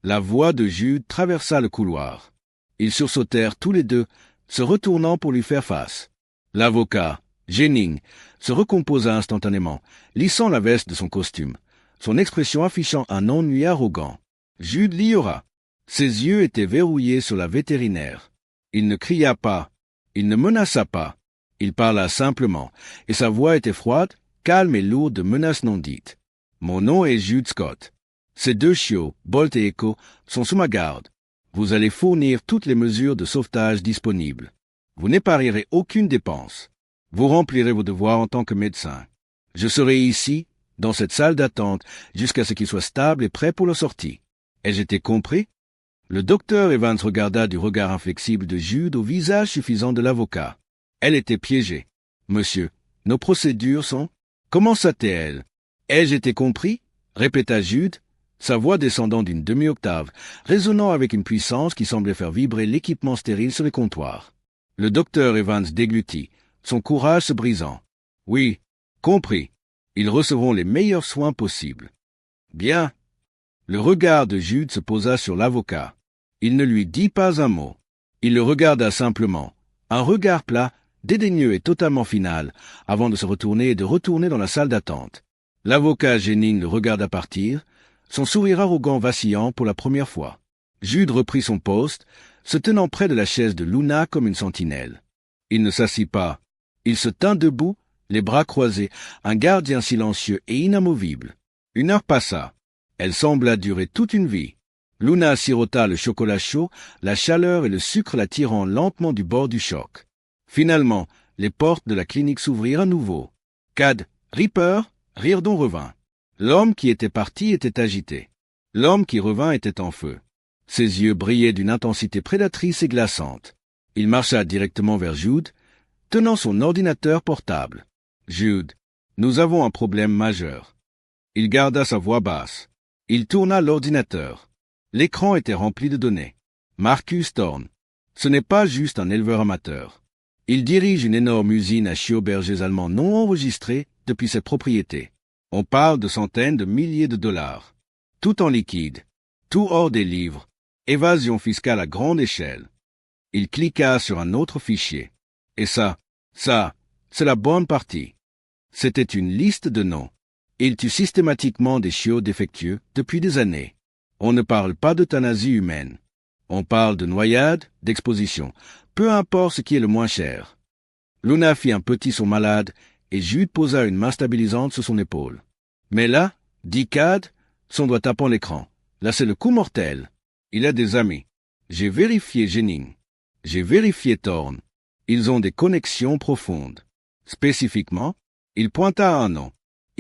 La voix de Jude traversa le couloir. Ils sursautèrent tous les deux, se retournant pour lui faire face. L'avocat, Jennings, se recomposa instantanément, lissant la veste de son costume, son expression affichant un ennui arrogant. Jude l'ignora. Ses yeux étaient verrouillés sur la vétérinaire. Il ne cria pas, il ne menaça pas, il parla simplement, et sa voix était froide, calme et lourde de menaces non dites. « Mon nom est Jude Scott. Ces deux chiots, Bolt et Echo, sont sous ma garde. Vous allez fournir toutes les mesures de sauvetage disponibles. Vous n'épargnerez aucune dépense. Vous remplirez vos devoirs en tant que médecin. Je serai ici, dans cette salle d'attente, jusqu'à ce qu'il soit stable et prêt pour la sortie. Ai-je été compris ?» Le docteur Evans regarda du regard inflexible de Jude au visage suffisant de l'avocat. Elle était piégée. « Monsieur, nos procédures sont... » Commença-t-elle. « Ai-je été compris ?» répéta Jude, sa voix descendant d'une demi-octave, résonnant avec une puissance qui semblait faire vibrer l'équipement stérile sur les comptoirs. Le docteur Evans déglutit, son courage se brisant. « Oui, compris. Ils recevront les meilleurs soins possibles. »« Bien. » Le regard de Jude se posa sur l'avocat. Il ne lui dit pas un mot. Il le regarda simplement, un regard plat, dédaigneux et totalement final, avant de se retourner et de retourner dans la salle d'attente. L'avocat Jennings le regarda partir, son sourire arrogant vacillant pour la première fois. Jude reprit son poste, se tenant près de la chaise de Luna comme une sentinelle. Il ne s'assit pas. Il se tint debout, les bras croisés, un gardien silencieux et inamovible. Une heure passa. Elle sembla durer toute une vie. Luna sirota le chocolat chaud, la chaleur et le sucre la tirant lentement du bord du choc. Finalement, les portes de la clinique s'ouvrirent à nouveau. Cad, Ripper, Riordan revint. L'homme qui était parti était agité. L'homme qui revint était en feu. Ses yeux brillaient d'une intensité prédatrice et glaçante. Il marcha directement vers Jude, tenant son ordinateur portable. « Jude, nous avons un problème majeur. » Il garda sa voix basse. Il tourna l'ordinateur. L'écran était rempli de données. Marcus Thorne. Ce n'est pas juste un éleveur amateur. Il dirige une énorme usine à chiots bergers allemands non enregistrés depuis ses propriétés. On parle de centaines de milliers de dollars. Tout en liquide. Tout hors des livres. Évasion fiscale à grande échelle. Il cliqua sur un autre fichier. Et ça, c'est la bonne partie. C'était une liste de noms. Il tue systématiquement des chiots défectueux depuis des années. On ne parle pas d'euthanasie humaine. On parle de noyade, d'exposition, peu importe ce qui est le moins cher. Luna fit un petit son malade et Jude posa une main stabilisante sur son épaule. Mais là, dit Cad, son doigt tapant l'écran. Là, c'est le coup mortel. Il a des amis. J'ai vérifié Jennings. J'ai vérifié Thorne. Ils ont des connexions profondes. Spécifiquement, il pointa à un nom.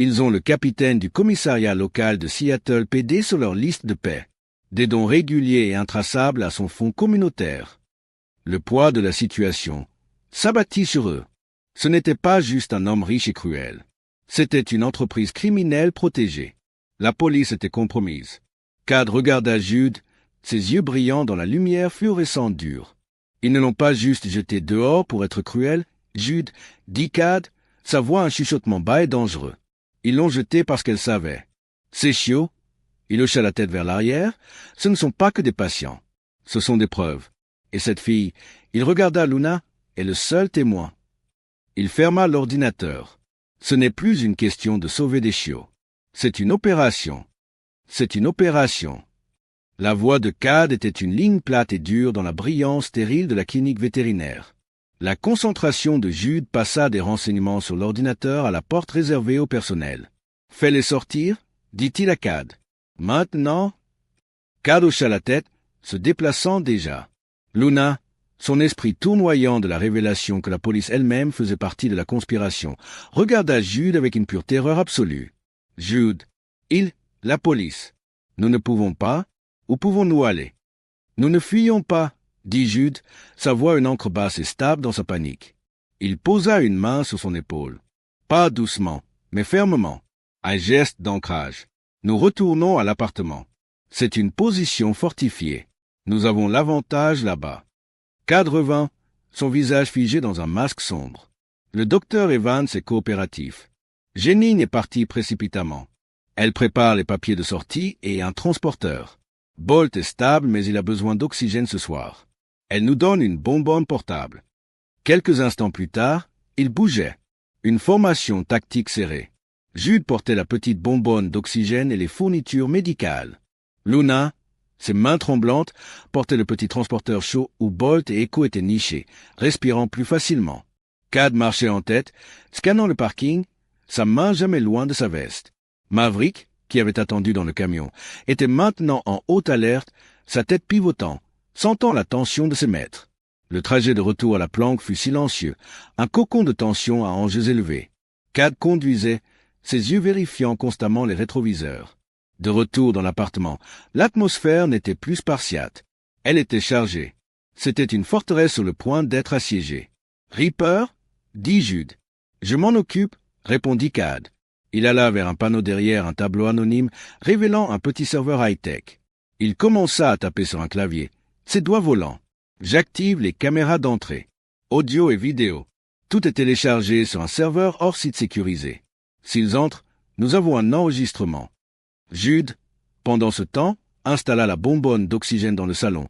Ils ont le capitaine du commissariat local de Seattle PD sur leur liste de paix. Des dons réguliers et intraçables à son fonds communautaire. Le poids de la situation s'abattit sur eux. Ce n'était pas juste un homme riche et cruel. C'était une entreprise criminelle protégée. La police était compromise. Cad regarda Jude, ses yeux brillants dans la lumière fluorescente dure. Ils ne l'ont pas juste jeté dehors pour être cruel, Jude, dit Cad, sa voix un chuchotement bas et dangereux. Ils l'ont jeté parce qu'elle savait. Ces chiots, il hocha la tête vers l'arrière, ce ne sont pas que des patients. Ce sont des preuves. Et cette fille, il regarda Luna, est le seul témoin. Il ferma l'ordinateur. Ce n'est plus une question de sauver des chiots. C'est une opération. C'est une opération. La voix de Cad était une ligne plate et dure dans la brillance stérile de la clinique vétérinaire. La concentration de Jude passa des renseignements sur l'ordinateur à la porte réservée au personnel. « Fais-les sortir » dit-il à Cad. « Maintenant » Cad hocha la tête, se déplaçant déjà. Luna, son esprit tournoyant de la révélation que la police elle-même faisait partie de la conspiration, regarda Jude avec une pure terreur absolue. « Jude, la police. Nous ne pouvons pas. Où pouvons-nous aller ?»« Nous ne fuyons pas, » dit Jude, sa voix une encre basse et stable dans sa panique. Il posa une main sur son épaule. Pas doucement, mais fermement. Un geste d'ancrage. Nous retournons à l'appartement. C'est une position fortifiée. Nous avons l'avantage là-bas. Cad revint, son visage figé dans un masque sombre. Le docteur Evans est coopératif. Jenny est partie précipitamment. Elle prépare les papiers de sortie et un transporteur. Bolt est stable, mais il a besoin d'oxygène ce soir. Elle nous donne une bonbonne portable. Quelques instants plus tard, il bougeait. Une formation tactique serrée. Jude portait la petite bonbonne d'oxygène et les fournitures médicales. Luna, ses mains tremblantes, portait le petit transporteur chaud où Bolt et Echo étaient nichés, respirant plus facilement. Cad marchait en tête, scannant le parking, sa main jamais loin de sa veste. Maverick, qui avait attendu dans le camion, était maintenant en haute alerte, sa tête pivotant, sentant la tension de ses maîtres. Le trajet de retour à la planque fut silencieux, un cocon de tension à enjeux élevés. Cad conduisait, ses yeux vérifiant constamment les rétroviseurs. De retour dans l'appartement, l'atmosphère n'était plus spartiate. Elle était chargée. C'était une forteresse sur le point d'être assiégée. « Reaper » dit Jude. « Je m'en occupe » répondit Cad. Il alla vers un panneau derrière un tableau anonyme révélant un petit serveur high-tech. Il commença à taper sur un clavier, ses doigts volants. J'active les caméras d'entrée. Audio et vidéo. Tout est téléchargé sur un serveur hors site sécurisé. S'ils entrent, nous avons un enregistrement. Jude, pendant ce temps, installa la bonbonne d'oxygène dans le salon,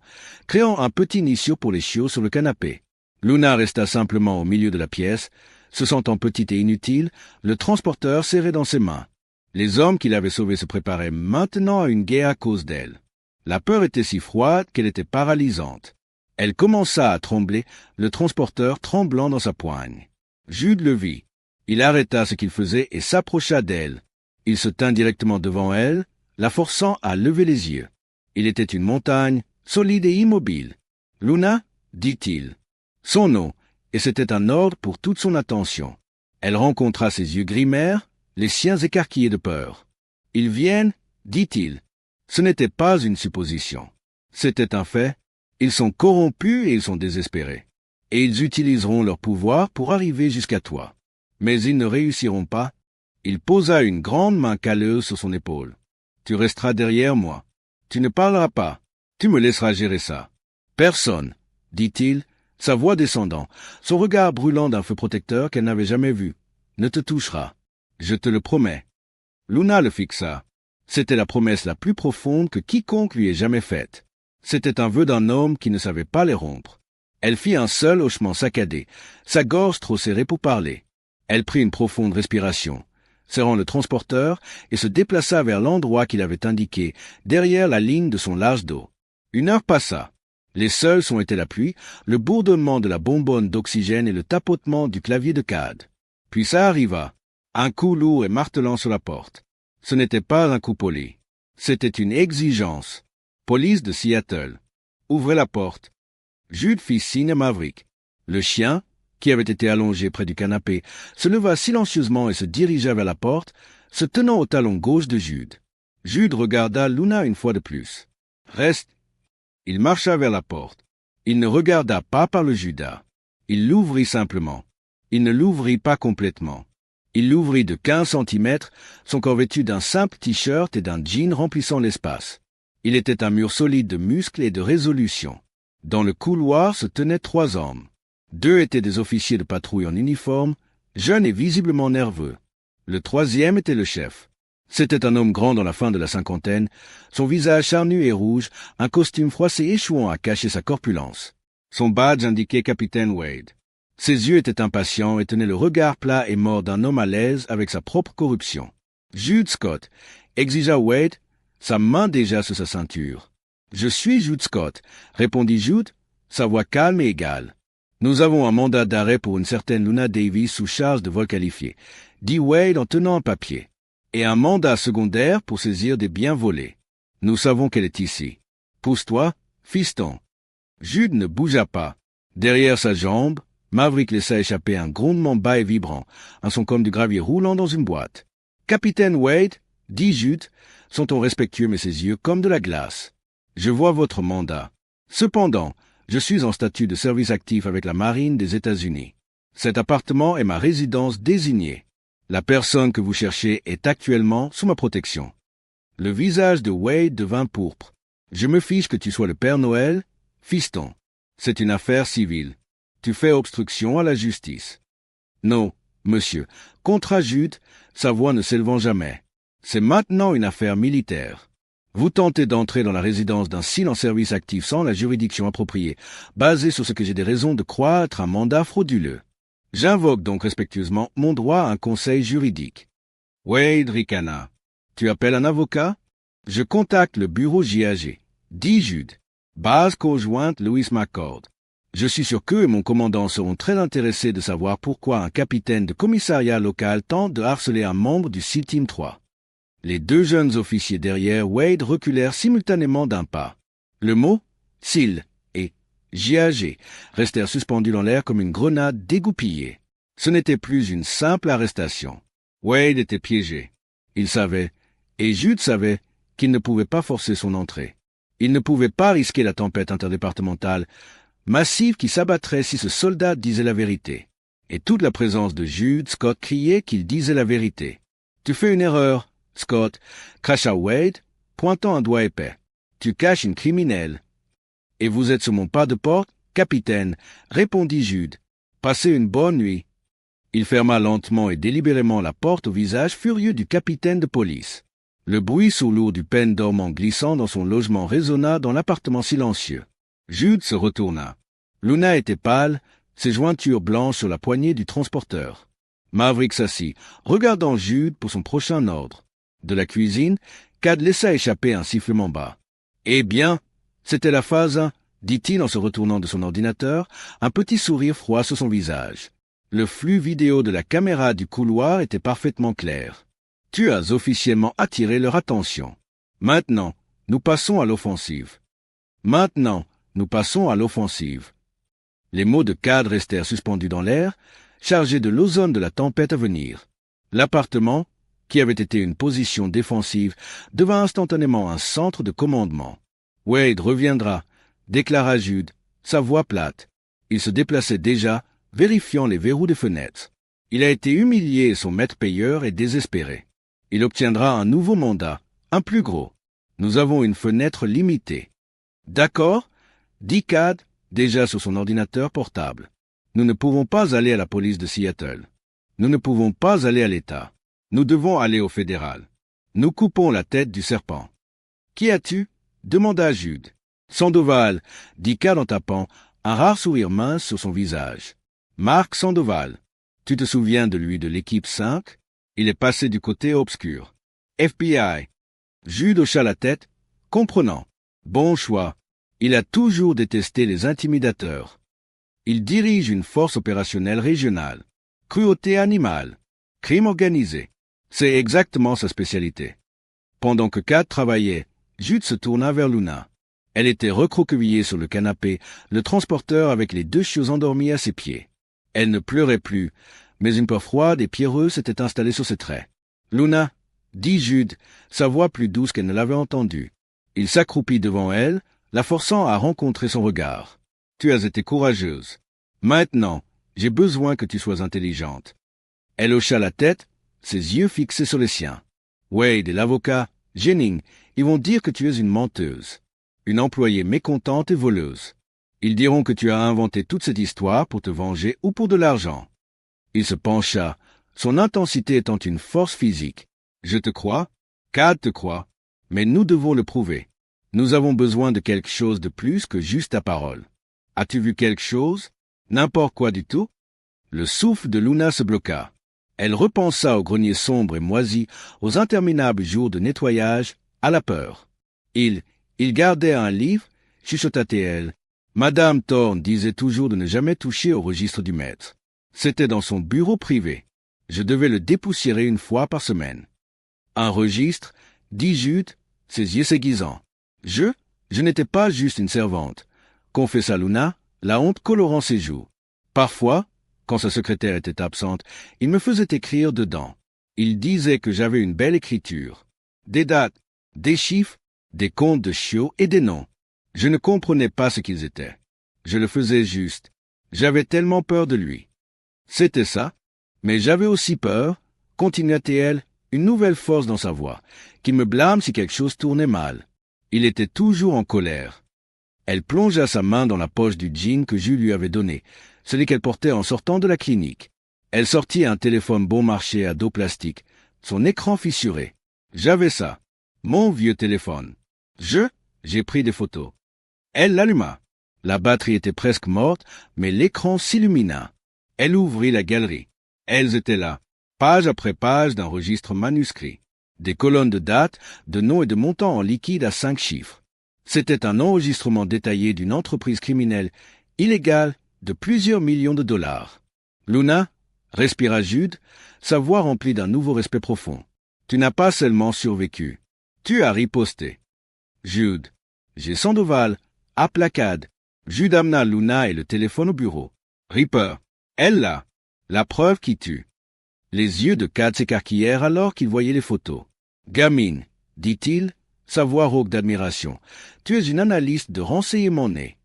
créant un petit nichot pour les chiots sur le canapé. Luna resta simplement au milieu de la pièce, se sentant petite et inutile, le transporteur serré dans ses mains. Les hommes qu'il avait sauvés se préparaient maintenant à une guerre à cause d'elle. La peur était si froide qu'elle était paralysante. Elle commença à trembler, le transporteur tremblant dans sa poigne. Jude le vit. Il arrêta ce qu'il faisait et s'approcha d'elle. Il se tint directement devant elle, la forçant à lever les yeux. Il était une montagne, solide et immobile. « Luna » dit-il. Son nom, et c'était un ordre pour toute son attention. Elle rencontra ses yeux gris-mer, les siens écarquillés de peur. « Ils viennent » dit-il. Ce n'était pas une supposition. C'était un fait. Ils sont corrompus et ils sont désespérés. Et ils utiliseront leur pouvoir pour arriver jusqu'à toi. Mais ils ne réussiront pas. Il posa une grande main calleuse sur son épaule. « Tu resteras derrière moi. Tu ne parleras pas. Tu me laisseras gérer ça. »« Personne, » dit-il, sa voix descendant, son regard brûlant d'un feu protecteur qu'elle n'avait jamais vu. « Ne te touchera. Je te le promets. » Luna le fixa. C'était la promesse la plus profonde que quiconque lui ait jamais faite. C'était un vœu d'un homme qui ne savait pas les rompre. Elle fit un seul hochement saccadé, sa gorge trop serrée pour parler. Elle prit une profonde respiration, serrant le transporteur, et se déplaça vers l'endroit qu'il avait indiqué, derrière la ligne de son large dos. Une heure passa. Les seuls sons étaient la pluie, le bourdonnement de la bonbonne d'oxygène et le tapotement du clavier de Cad. Puis ça arriva, un coup lourd et martelant sur la porte. Ce n'était pas un coup poli. C'était une exigence. Police de Seattle. Ouvrez la porte. Jude fit signe à Maverick. Le chien, qui avait été allongé près du canapé, se leva silencieusement et se dirigea vers la porte, se tenant au talon gauche de Jude. Jude regarda Luna une fois de plus. Reste. Il marcha vers la porte. Il ne regarda pas par le judas. Il l'ouvrit simplement. Il ne l'ouvrit pas complètement. Il l'ouvrit de 15 centimètres, son corps vêtu d'un simple t-shirt et d'un jean remplissant l'espace. Il était un mur solide de muscles et de résolution. Dans le couloir se tenaient 3 hommes. 2 étaient des officiers de patrouille en uniforme, jeunes et visiblement nerveux. Le 3e était le chef. C'était un homme grand dans la fin de la cinquantaine, son visage charnu et rouge, un costume froissé échouant à cacher sa corpulence. Son badge indiquait Capitaine Wade. Ses yeux étaient impatients et tenaient le regard plat et mort d'un homme à l'aise avec sa propre corruption. Jude Scott, exigea Wade, sa main déjà sur sa ceinture. « Je suis Jude Scott », répondit Jude, sa voix calme et égale. « Nous avons un mandat d'arrêt pour une certaine Luna Davis sous charge de vol qualifié, dit Wade en tenant un papier, et un mandat secondaire pour saisir des biens volés. Nous savons qu'elle est ici. Pousse-toi, fiston. » Jude ne bougea pas. Derrière sa jambe, Maverick laissa échapper un grondement bas et vibrant, un son comme du gravier roulant dans une boîte. « Capitaine Wade, dit Jude, son ton respectueux mais ses yeux comme de la glace. Je vois votre mandat. Cependant, je suis en statut de service actif avec la marine des États-Unis. Cet appartement est ma résidence désignée. La personne que vous cherchez est actuellement sous ma protection. » Le visage de Wade devint pourpre. « Je me fiche que tu sois le Père Noël, fiston. C'est une affaire civile. Tu fais obstruction à la justice. »« Non, monsieur, » contra Jude, sa voix ne s'élevant jamais. « C'est maintenant une affaire militaire. Vous tentez d'entrer dans la résidence d'un civil en service actif sans la juridiction appropriée, basée sur ce que j'ai des raisons de croire être un mandat frauduleux. J'invoque donc respectueusement mon droit à un conseil juridique. » Wade ricana. « Tu appelles un avocat? »« Je contacte le bureau JAG, dit Jude. Base conjointe Louis McCord. Je suis sûr qu'eux et mon commandant seront très intéressés de savoir pourquoi un capitaine de commissariat local tente de harceler un membre du SEAL Team 3. » Les 2 jeunes officiers derrière Wade reculèrent simultanément d'un pas. Le mot « SEAL » et « JAG » restèrent suspendus dans l'air comme une grenade dégoupillée. Ce n'était plus une simple arrestation. Wade était piégé. Il savait, et Jude savait, qu'il ne pouvait pas forcer son entrée. Il ne pouvait pas risquer la tempête interdépartementale massive qui s'abattrait si ce soldat disait la vérité. Et toute la présence de Jude, Scott criait qu'il disait la vérité. « Tu fais une erreur, Scott », cracha Wade, pointant un doigt épais. « Tu caches une criminelle. »« Et vous êtes sur mon pas de porte, capitaine », répondit Jude. « Passez une bonne nuit. » Il ferma lentement et délibérément la porte au visage furieux du capitaine de police. Le bruit sourd du pêne dormant glissant dans son logement résonna dans l'appartement silencieux. Jude se retourna. Luna était pâle, ses jointures blanches sur la poignée du transporteur. Maverick s'assit, regardant Jude pour son prochain ordre. De la cuisine, Cad laissa échapper un sifflement bas. « Eh bien, c'était la phase 1, dit-il en se retournant de son ordinateur, un petit sourire froid sur son visage. Le flux vidéo de la caméra du couloir était parfaitement clair. Tu as officiellement attiré leur attention. Maintenant, nous passons à l'offensive. Maintenant, nous passons à l'offensive. » Les mots de Cad restèrent suspendus dans l'air, chargés de l'ozone de la tempête à venir. L'appartement, qui avait été une position défensive, devint instantanément un centre de commandement. « Wade reviendra », déclara Jude, sa voix plate. Il se déplaçait déjà, vérifiant les verrous des fenêtres. Il a été humilié et son maître payeur est désespéré. Il obtiendra un nouveau mandat, un plus gros. Nous avons une fenêtre limitée. « D'accord », dit Cad, déjà sur son ordinateur portable. « Nous ne pouvons pas aller à la police de Seattle. Nous ne pouvons pas aller à l'État. Nous devons aller au fédéral. Nous coupons la tête du serpent. »« Qui as-tu » demanda Jude. « Sandoval » dit Cad en tapant, un rare sourire mince sur son visage. « Marc Sandoval. Tu te souviens de lui de l'équipe 5 ? Il est passé du côté obscur. FBI. » Jude hocha la tête, comprenant. « Bon choix. Il a toujours détesté les intimidateurs. Il dirige une force opérationnelle régionale. Cruauté animale. Crime organisé. C'est exactement sa spécialité. » Pendant que Cad travaillait, Jude se tourna vers Luna. Elle était recroquevillée sur le canapé, le transporteur avec les 2 chiots endormis à ses pieds. Elle ne pleurait plus, mais une peur froide et pierreuse s'était installée sur ses traits. « Luna, dit Jude, sa voix plus douce qu'elle ne l'avait entendue. Il s'accroupit devant elle, la forçant à rencontrer son regard. Tu as été courageuse. Maintenant, j'ai besoin que tu sois intelligente. Elle hocha la tête, ses yeux fixés sur les siens. Wade et l'avocat, Jennings, ils vont dire que tu es une menteuse, une employée mécontente et voleuse. Ils diront que tu as inventé toute cette histoire pour te venger ou pour de l'argent. Il se pencha, son intensité étant une force physique. Je te crois, Cad te croit, mais nous devons le prouver. Nous avons besoin de quelque chose de plus que juste ta parole. As-tu vu quelque chose? N'importe quoi du tout? Le souffle de Luna se bloqua. Elle repensa au grenier sombre et moisi, aux interminables jours de nettoyage, à la peur. Il gardait un livre, chuchota-t-elle. Madame Thorne disait toujours de ne jamais toucher au registre du maître. C'était dans son bureau privé. Je devais le dépoussiérer une fois par semaine. Un registre, dit Jude, ses yeux s'aiguisant. Je n'étais pas juste une servante, confessa Luna, la honte colorant ses joues. Parfois, quand sa secrétaire était absente, il me faisait écrire dedans. Il disait que j'avais une belle écriture. Des dates, des chiffres, des comptes de chiots et des noms. Je ne comprenais pas ce qu'ils étaient. Je le faisais juste. J'avais tellement peur de lui. C'était ça, mais j'avais aussi peur, continua-t-elle, une nouvelle force dans sa voix, qu'il me blâme si quelque chose tournait mal. Il était toujours en colère. Elle plongea sa main dans la poche du jean que Jules lui avait donné, celui qu'elle portait en sortant de la clinique. Elle sortit un téléphone bon marché à dos plastique, son écran fissuré. J'avais ça, mon vieux téléphone. J'ai pris des photos. Elle l'alluma. La batterie était presque morte, mais l'écran s'illumina. Elle ouvrit la galerie. Elles étaient là, page après page d'un registre manuscrit. Des colonnes de dates, de noms et de montants en liquide à 5 chiffres. C'était un enregistrement détaillé d'une entreprise criminelle illégale de plusieurs millions de dollars. Luna, respira Jude, sa voix remplie d'un nouveau respect profond. Tu n'as pas seulement survécu, tu as riposté. Jude, j'ai Sandoval, Cad. Jude amena Luna et le téléphone au bureau. Ripper, elle là, la preuve qui tue. Les yeux de Cad s'écarquillèrent alors qu'il voyait les photos. Gamine, dit-il, sa voix rauque d'admiration, tu es une analyste de renseignement née.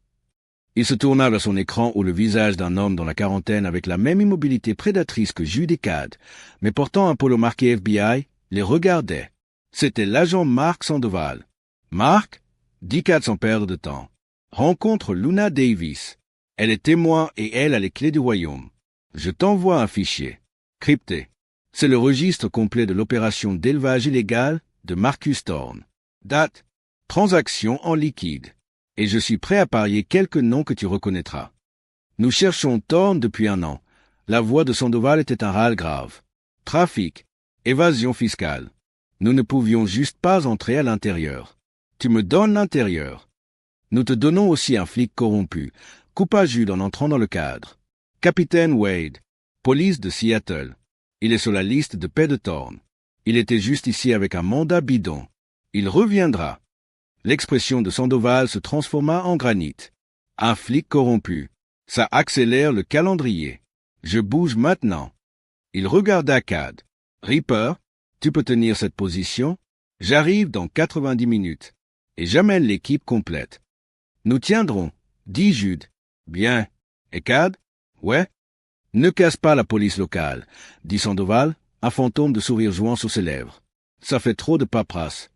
Il se tourna vers son écran où le visage d'un homme dans la quarantaine avec la même immobilité prédatrice que Jude et Cad, mais portant un polo marqué FBI, les regardait. C'était l'agent Mark Sandoval. Mark, dit Cad sans perdre de temps, rencontre Luna Davis. Elle est témoin et elle a les clés du royaume. Je t'envoie un fichier. Crypté. C'est le registre complet de l'opération d'élevage illégal de Marcus Thorne. Date, transaction en liquide. Et je suis prêt à parier quelques noms que tu reconnaîtras. Nous cherchons Thorne depuis 1 an. La voix de Sandoval était un râle grave. Trafic, évasion fiscale. Nous ne pouvions juste pas entrer à l'intérieur. Tu me donnes l'intérieur. Nous te donnons aussi un flic corrompu, coupa Jude en entrant dans le cadre. Capitaine Wade, police de Seattle. Il est sur la liste de paix de Thorne. Il était juste ici avec un mandat bidon. Il reviendra. L'expression de Sandoval se transforma en granit. Un flic corrompu. Ça accélère le calendrier. Je bouge maintenant. Il regarda Cad. Ripper, tu peux tenir cette position? J'arrive dans 90 minutes. Et j'amène l'équipe complète. Nous tiendrons, dit Jude. Bien. Et Cad? Ouais? Ne casse pas la police locale, dit Sandoval, un fantôme de sourire jouant sur ses lèvres. Ça fait trop de paperasse.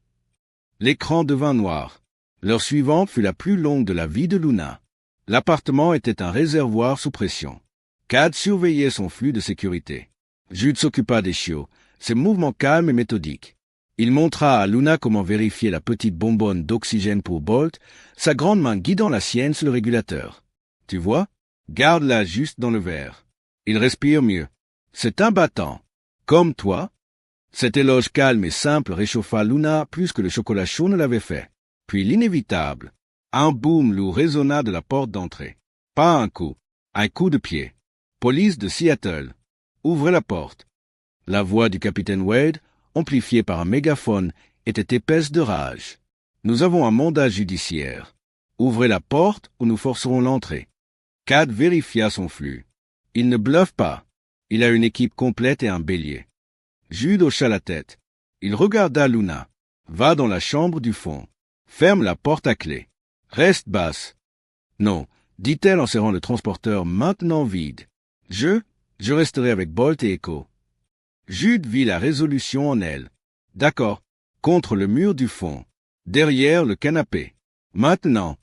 L'écran devint noir. L'heure suivante fut la plus longue de la vie de Luna. L'appartement était un réservoir sous pression. Cad surveillait son flux de sécurité. Jude s'occupa des chiots, ses mouvements calmes et méthodiques. Il montra à Luna comment vérifier la petite bonbonne d'oxygène pour Bolt, sa grande main guidant la sienne sur le régulateur. Tu vois? Garde-la juste dans le verre. Il respire mieux. C'est un battant. Comme toi. Cet éloge calme et simple réchauffa Luna plus que le chocolat chaud ne l'avait fait. Puis l'inévitable. Un boom lourd résonna de la porte d'entrée. Pas un coup de pied. Police de Seattle. Ouvrez la porte. La voix du capitaine Wade, amplifiée par un mégaphone, était épaisse de rage. Nous avons un mandat judiciaire. Ouvrez la porte ou nous forcerons l'entrée. Cad vérifia son flux. Il ne bluffe pas. Il a une équipe complète et un bélier. Jude hocha la tête. Il regarda Luna. Va dans la chambre du fond. Ferme la porte à clé. Reste basse. Non, dit-elle en serrant le transporteur maintenant vide. Je resterai avec Bolt et Echo. Jude vit la résolution en elle. D'accord. Contre le mur du fond. Derrière le canapé. Maintenant.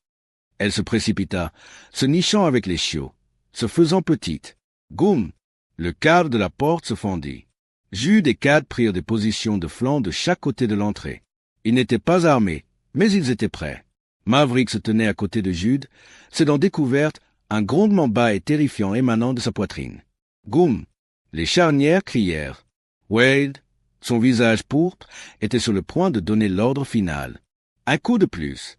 Elle se précipita, se nichant avec les chiots, se faisant petite. Goum! Le cadre de la porte se fendit. Jude et Cad prirent des positions de flanc de chaque côté de l'entrée. Ils n'étaient pas armés, mais ils étaient prêts. Maverick se tenait à côté de Jude, ses dents découvertes, un grondement bas et terrifiant émanant de sa poitrine. Goum! Les charnières crièrent. Wade, son visage pourpre, était sur le point de donner l'ordre final. Un coup de plus.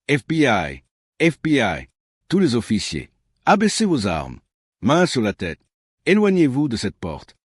FBI, FBI, tous les officiers, abaissez vos armes, mains sur la tête, éloignez-vous de cette porte.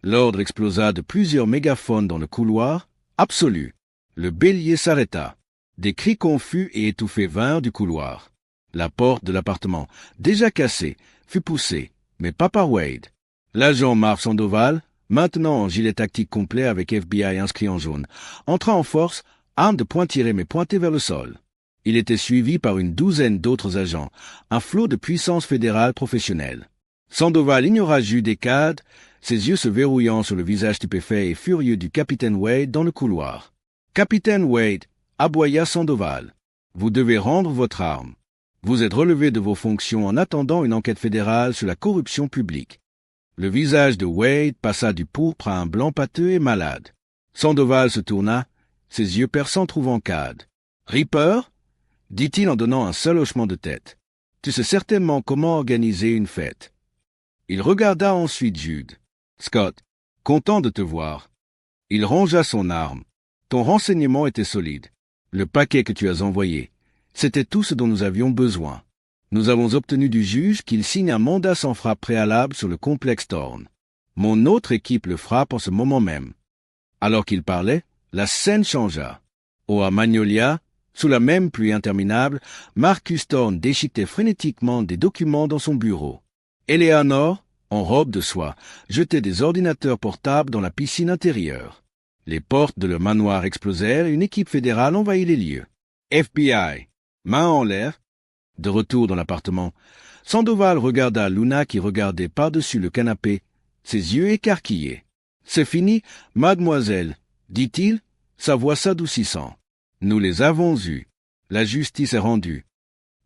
L'ordre explosa de plusieurs mégaphones dans le couloir, absolu. Le bélier s'arrêta. Des cris confus et étouffés vinrent du couloir. La porte de l'appartement, déjà cassée, fut poussée, mais pas par Wade. L'agent Marv Sandoval, maintenant en gilet tactique complet avec FBI inscrit en jaune, entra en force, arme de poing tiré mais pointée vers le sol. Il était suivi par une douzaine d'autres agents, un flot de puissance fédérale professionnelle. Sandoval ignora Jude et Cad, ses yeux se verrouillant sur le visage stupéfait et furieux du capitaine Wade dans le couloir. « Capitaine Wade !» aboya Sandoval. « Vous devez rendre votre arme. Vous êtes relevé de vos fonctions en attendant une enquête fédérale sur la corruption publique. » Le visage de Wade passa du pourpre à un blanc pâteux et malade. Sandoval se tourna, ses yeux perçants trouvant Cad. « Reaper ?» dit-il en donnant un seul hochement de tête. « Tu sais certainement comment organiser une fête. » Il regarda ensuite Jude. « Scott, content de te voir. » Il rangea son arme. « Ton renseignement était solide. Le paquet que tu as envoyé, c'était tout ce dont nous avions besoin. Nous avons obtenu du juge qu'il signe un mandat sans frappe préalable sur le complexe Thorne. Mon autre équipe le frappe en ce moment même. » Alors qu'il parlait, la scène changea. À Magnolia, sous la même pluie interminable, Marcus Thorne déchiquetait frénétiquement des documents dans son bureau. Eleanor, en robe de soie, jetait des ordinateurs portables dans la piscine intérieure. Les portes de leur manoir explosèrent et une équipe fédérale envahit les lieux. FBI, main en l'air. De retour dans l'appartement, Sandoval regarda Luna qui regardait par-dessus le canapé, ses yeux écarquillés. « C'est fini, mademoiselle, » dit-il, sa voix s'adoucissant. « Nous les avons eus. La justice est rendue. »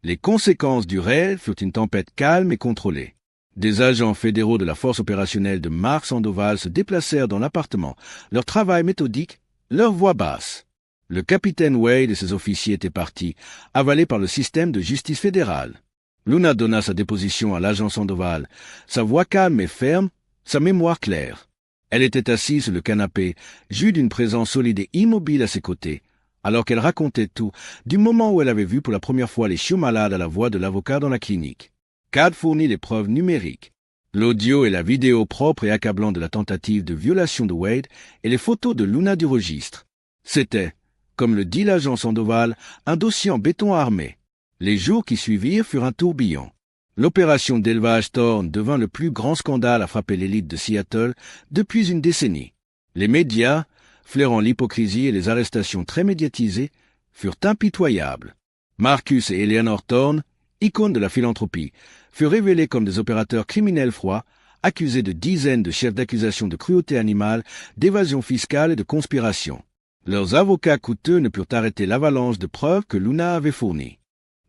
Les conséquences du raid furent une tempête calme et contrôlée. Des agents fédéraux de la force opérationnelle de Marv Sandoval se déplacèrent dans l'appartement, leur travail méthodique, leur voix basse. Le capitaine Wade et ses officiers étaient partis, avalés par le système de justice fédérale. Luna donna sa déposition à l'agent Sandoval, sa voix calme et ferme, sa mémoire claire. Elle était assise sur le canapé, Jude d'une présence solide et immobile à ses côtés, alors qu'elle racontait tout, du moment où elle avait vu pour la première fois les chiots malades à la voix de l'avocat dans la clinique. Cad fournit les preuves numériques, l'audio et la vidéo propre et accablant de la tentative de violation de Wade et les photos de Luna du registre. C'était, comme le dit l'agent Sandoval, un dossier en béton armé. Les jours qui suivirent furent un tourbillon. L'opération d'élevage Thorne devint le plus grand scandale à frapper l'élite de Seattle depuis une décennie. Les médias, flairant l'hypocrisie et les arrestations très médiatisées, furent impitoyables. Marcus et Eleanor Thorne, icônes de la philanthropie, furent révélés comme des opérateurs criminels froids, accusés de dizaines de chefs d'accusation de cruauté animale, d'évasion fiscale et de conspiration. Leurs avocats coûteux ne purent arrêter l'avalanche de preuves que Luna avait fournies.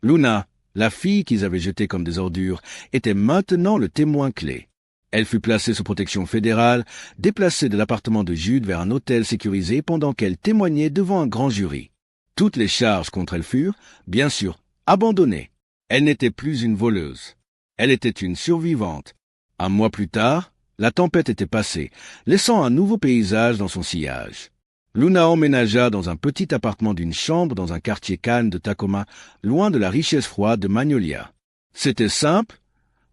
Luna, la fille qu'ils avaient jetée comme des ordures, était maintenant le témoin clé. Elle fut placée sous protection fédérale, déplacée de l'appartement de Jude vers un hôtel sécurisé pendant qu'elle témoignait devant un grand jury. Toutes les charges contre elle furent, bien sûr, abandonnées. Elle n'était plus une voleuse. Elle était une survivante. Un mois plus tard, la tempête était passée, laissant un nouveau paysage dans son sillage. Luna emménagea dans un petit appartement d'une chambre dans un quartier calme de Tacoma, loin de la richesse froide de Magnolia. C'était simple,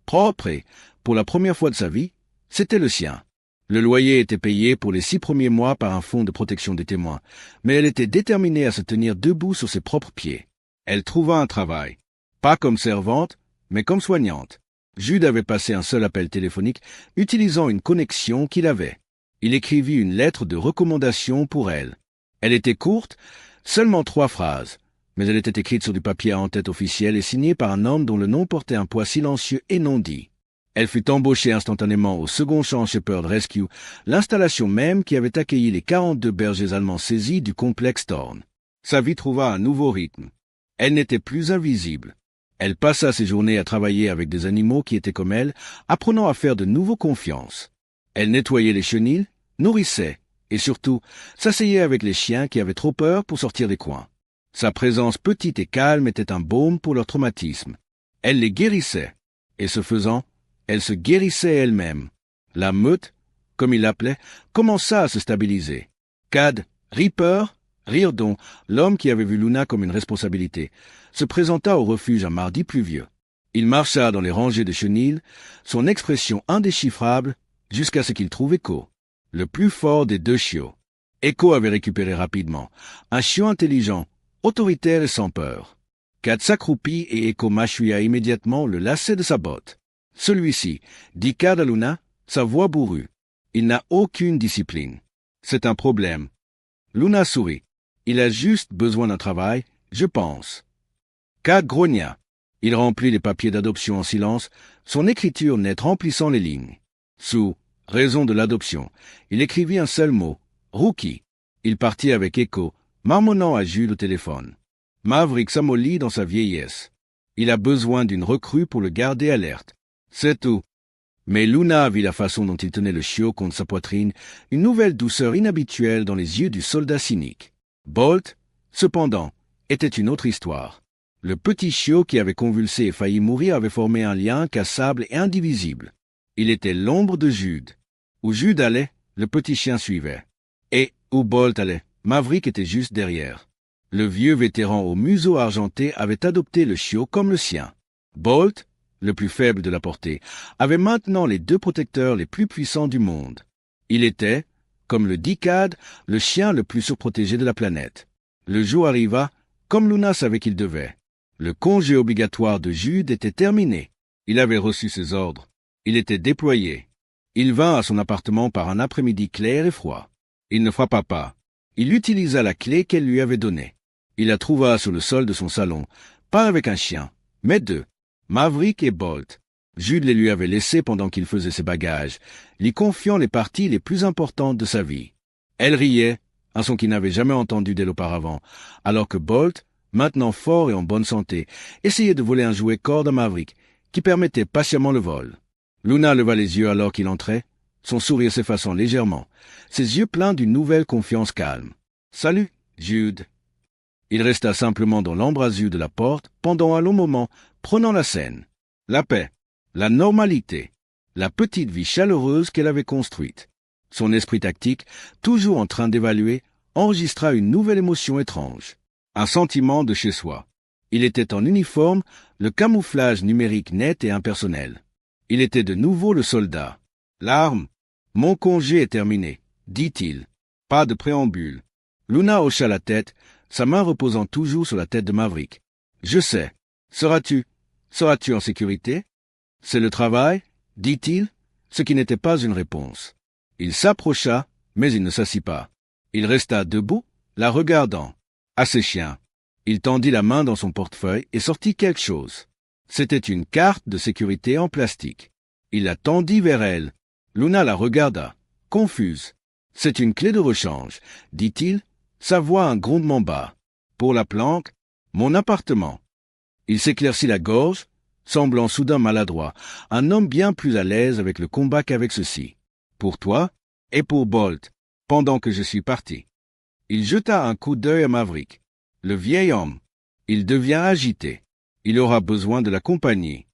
propre et, pour la première fois de sa vie, c'était le sien. Le loyer était payé pour les 6 premiers mois par un fonds de protection des témoins, mais elle était déterminée à se tenir debout sur ses propres pieds. Elle trouva un travail, pas comme servante, mais comme soignante. Jude avait passé un seul appel téléphonique, utilisant une connexion qu'il avait. Il écrivit une lettre de recommandation pour elle. Elle était courte, seulement 3 phrases, mais elle était écrite sur du papier à en-tête officiel et signée par un homme dont le nom portait un poids silencieux et non dit. Elle fut embauchée instantanément au second champ Shepherd Rescue, l'installation même qui avait accueilli les 42 bergers allemands saisis du complexe Thorn. Sa vie trouva un nouveau rythme. Elle n'était plus invisible. Elle passa ses journées à travailler avec des animaux qui étaient comme elle, apprenant à faire de nouveau confiance. Elle nettoyait les chenils, nourrissait, et surtout, s'asseyait avec les chiens qui avaient trop peur pour sortir des coins. Sa présence petite et calme était un baume pour leur traumatisme. Elle les guérissait, et ce faisant, elle se guérissait elle-même. La meute, comme il l'appelait, commença à se stabiliser. Cad, Reaper, Riordan, l'homme qui avait vu Luna comme une responsabilité, se présenta au refuge un mardi pluvieux. Il marcha dans les rangées de chenilles, son expression indéchiffrable, jusqu'à ce qu'il trouve Echo, le plus fort des 2 chiots. Echo avait récupéré rapidement, un chiot intelligent, autoritaire et sans peur. Cad s'accroupit et Echo mâchouilla immédiatement le lacet de sa botte. Celui-ci dit Cad à Luna, sa voix bourrue. Il n'a aucune discipline. C'est un problème. Luna sourit. Il a juste besoin d'un travail, je pense. Cad grogna. Il remplit les papiers d'adoption en silence, son écriture nette remplissant les lignes. Sous « raison de l'adoption », il écrivit un seul mot, « rookie ». Il partit avec Echo, marmonnant à Jude au téléphone. Maverick s'amollit dans sa vieillesse. Il a besoin d'une recrue pour le garder alerte. C'est tout. Mais Luna vit la façon dont il tenait le chiot contre sa poitrine, une nouvelle douceur inhabituelle dans les yeux du soldat cynique. Bolt, cependant, était une autre histoire. Le petit chiot qui avait convulsé et failli mourir avait formé un lien incassable et indivisible. Il était l'ombre de Jude. Où Jude allait, le petit chien suivait. Et où Bolt allait, Maverick était juste derrière. Le vieux vétéran au museau argenté avait adopté le chiot comme le sien. Bolt, le plus faible de la portée, avait maintenant les 2 protecteurs les plus puissants du monde. Il était, comme le dit Cad, le chien le plus surprotégé de la planète. Le jour arriva, comme Luna savait qu'il devait. Le congé obligatoire de Jude était terminé. Il avait reçu ses ordres. Il était déployé. Il vint à son appartement par un après-midi clair et froid. Il ne frappa pas. Il utilisa la clé qu'elle lui avait donnée. Il la trouva sur le sol de son salon, pas avec un chien, mais 2. Maverick et Bolt. Jude les lui avait laissés pendant qu'il faisait ses bagages, lui confiant les parties les plus importantes de sa vie. Elle riait, un son qu'il n'avait jamais entendu d'elle auparavant, alors que Bolt, maintenant fort et en bonne santé, essayait de voler un jouet corde à Maverick, qui permettait patiemment le vol. Luna leva les yeux alors qu'il entrait, son sourire s'effaçant légèrement, ses yeux pleins d'une nouvelle confiance calme. « Salut, Jude !» Il resta simplement dans l'embrasure de la porte pendant un long moment, prenant la scène. La paix, la normalité, la petite vie chaleureuse qu'elle avait construite. Son esprit tactique, toujours en train d'évaluer, enregistra une nouvelle émotion étrange. Un sentiment de chez soi. Il était en uniforme, le camouflage numérique net et impersonnel. Il était de nouveau le soldat. L'arme. Mon congé est terminé, dit-il. Pas de préambule. Luna hocha la tête, sa main reposant toujours sur la tête de Maverick. Je sais. Seras-tu en sécurité? C'est le travail, dit-il, ce qui n'était pas une réponse. Il s'approcha, mais il ne s'assit pas. Il resta debout, la regardant. À ses chiens. Il tendit la main dans son portefeuille et sortit quelque chose. C'était une carte de sécurité en plastique. Il la tendit vers elle. Luna la regarda, confuse. C'est une clé de rechange, dit-il, sa voix un grondement bas. Pour la planque, mon appartement. Il s'éclaircit la gorge, semblant soudain maladroit, un homme bien plus à l'aise avec le combat qu'avec ceci. Pour toi et pour Bolt, pendant que je suis parti. Il jeta un coup d'œil à Maverick. Le vieil homme. Il devient agité. Il aura besoin de la compagnie.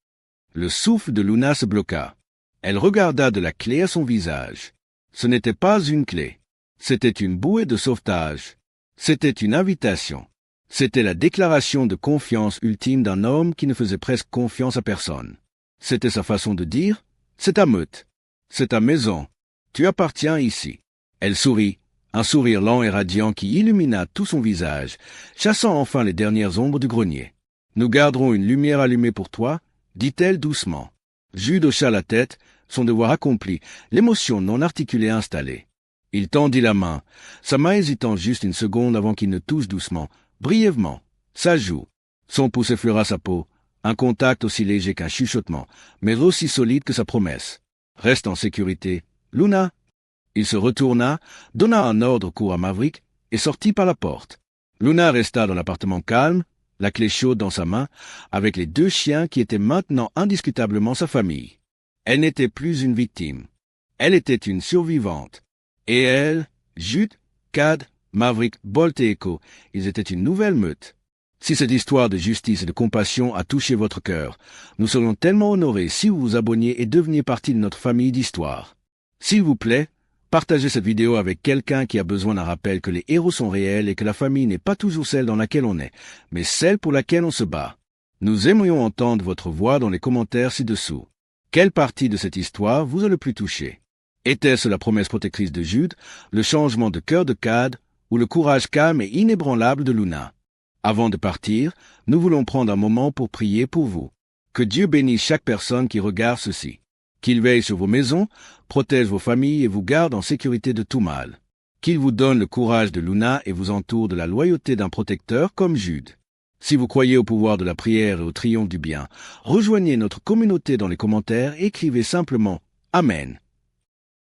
Le souffle de Luna se bloqua. Elle regarda de la clé à son visage. Ce n'était pas une clé. C'était une bouée de sauvetage. C'était une invitation. C'était la déclaration de confiance ultime d'un homme qui ne faisait presque confiance à personne. C'était sa façon de dire « C'est ta meute. C'est ta maison. Tu appartiens ici. » Elle sourit, un sourire lent et radiant qui illumina tout son visage, chassant enfin les dernières ombres du grenier. « Nous garderons une lumière allumée pour toi, » dit-elle doucement. Jude hocha la tête, son devoir accompli, l'émotion non articulée installée. Il tendit la main, sa main hésitant juste une seconde avant qu'il ne touche doucement, brièvement, sa joue. Son pouce effleura sa peau, un contact aussi léger qu'un chuchotement, mais aussi solide que sa promesse. Reste en sécurité, Luna. Il se retourna, donna un ordre court à Maverick et sortit par la porte. Luna resta dans l'appartement calme, la clé chaude dans sa main, avec les 2 chiens qui étaient maintenant indiscutablement sa famille. Elle n'était plus une victime. Elle était une survivante. Et elle, Jude, Cad, Maverick, Bolt et Echo, ils étaient une nouvelle meute. Si cette histoire de justice et de compassion a touché votre cœur, nous serions tellement honorés si vous vous abonniez et deveniez partie de notre famille d'histoire. S'il vous plaît, partagez cette vidéo avec quelqu'un qui a besoin d'un rappel que les héros sont réels et que la famille n'est pas toujours celle dans laquelle on est, mais celle pour laquelle on se bat. Nous aimerions entendre votre voix dans les commentaires ci-dessous. Quelle partie de cette histoire vous a le plus touché? Était-ce la promesse protectrice de Jude, le changement de cœur de Cad, ou le courage calme et inébranlable de Luna? Avant de partir, nous voulons prendre un moment pour prier pour vous. Que Dieu bénisse chaque personne qui regarde ceci. Qu'il veille sur vos maisons, protège vos familles et vous garde en sécurité de tout mal. Qu'il vous donne le courage de Luna et vous entoure de la loyauté d'un protecteur comme Jude. Si vous croyez au pouvoir de la prière et au triomphe du bien, rejoignez notre communauté dans les commentaires et écrivez simplement « Amen ».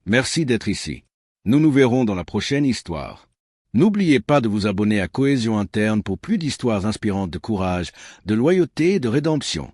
Merci d'être ici. Nous nous verrons dans la prochaine histoire. N'oubliez pas de vous abonner à Cohésion Interne pour plus d'histoires inspirantes de courage, de loyauté et de rédemption.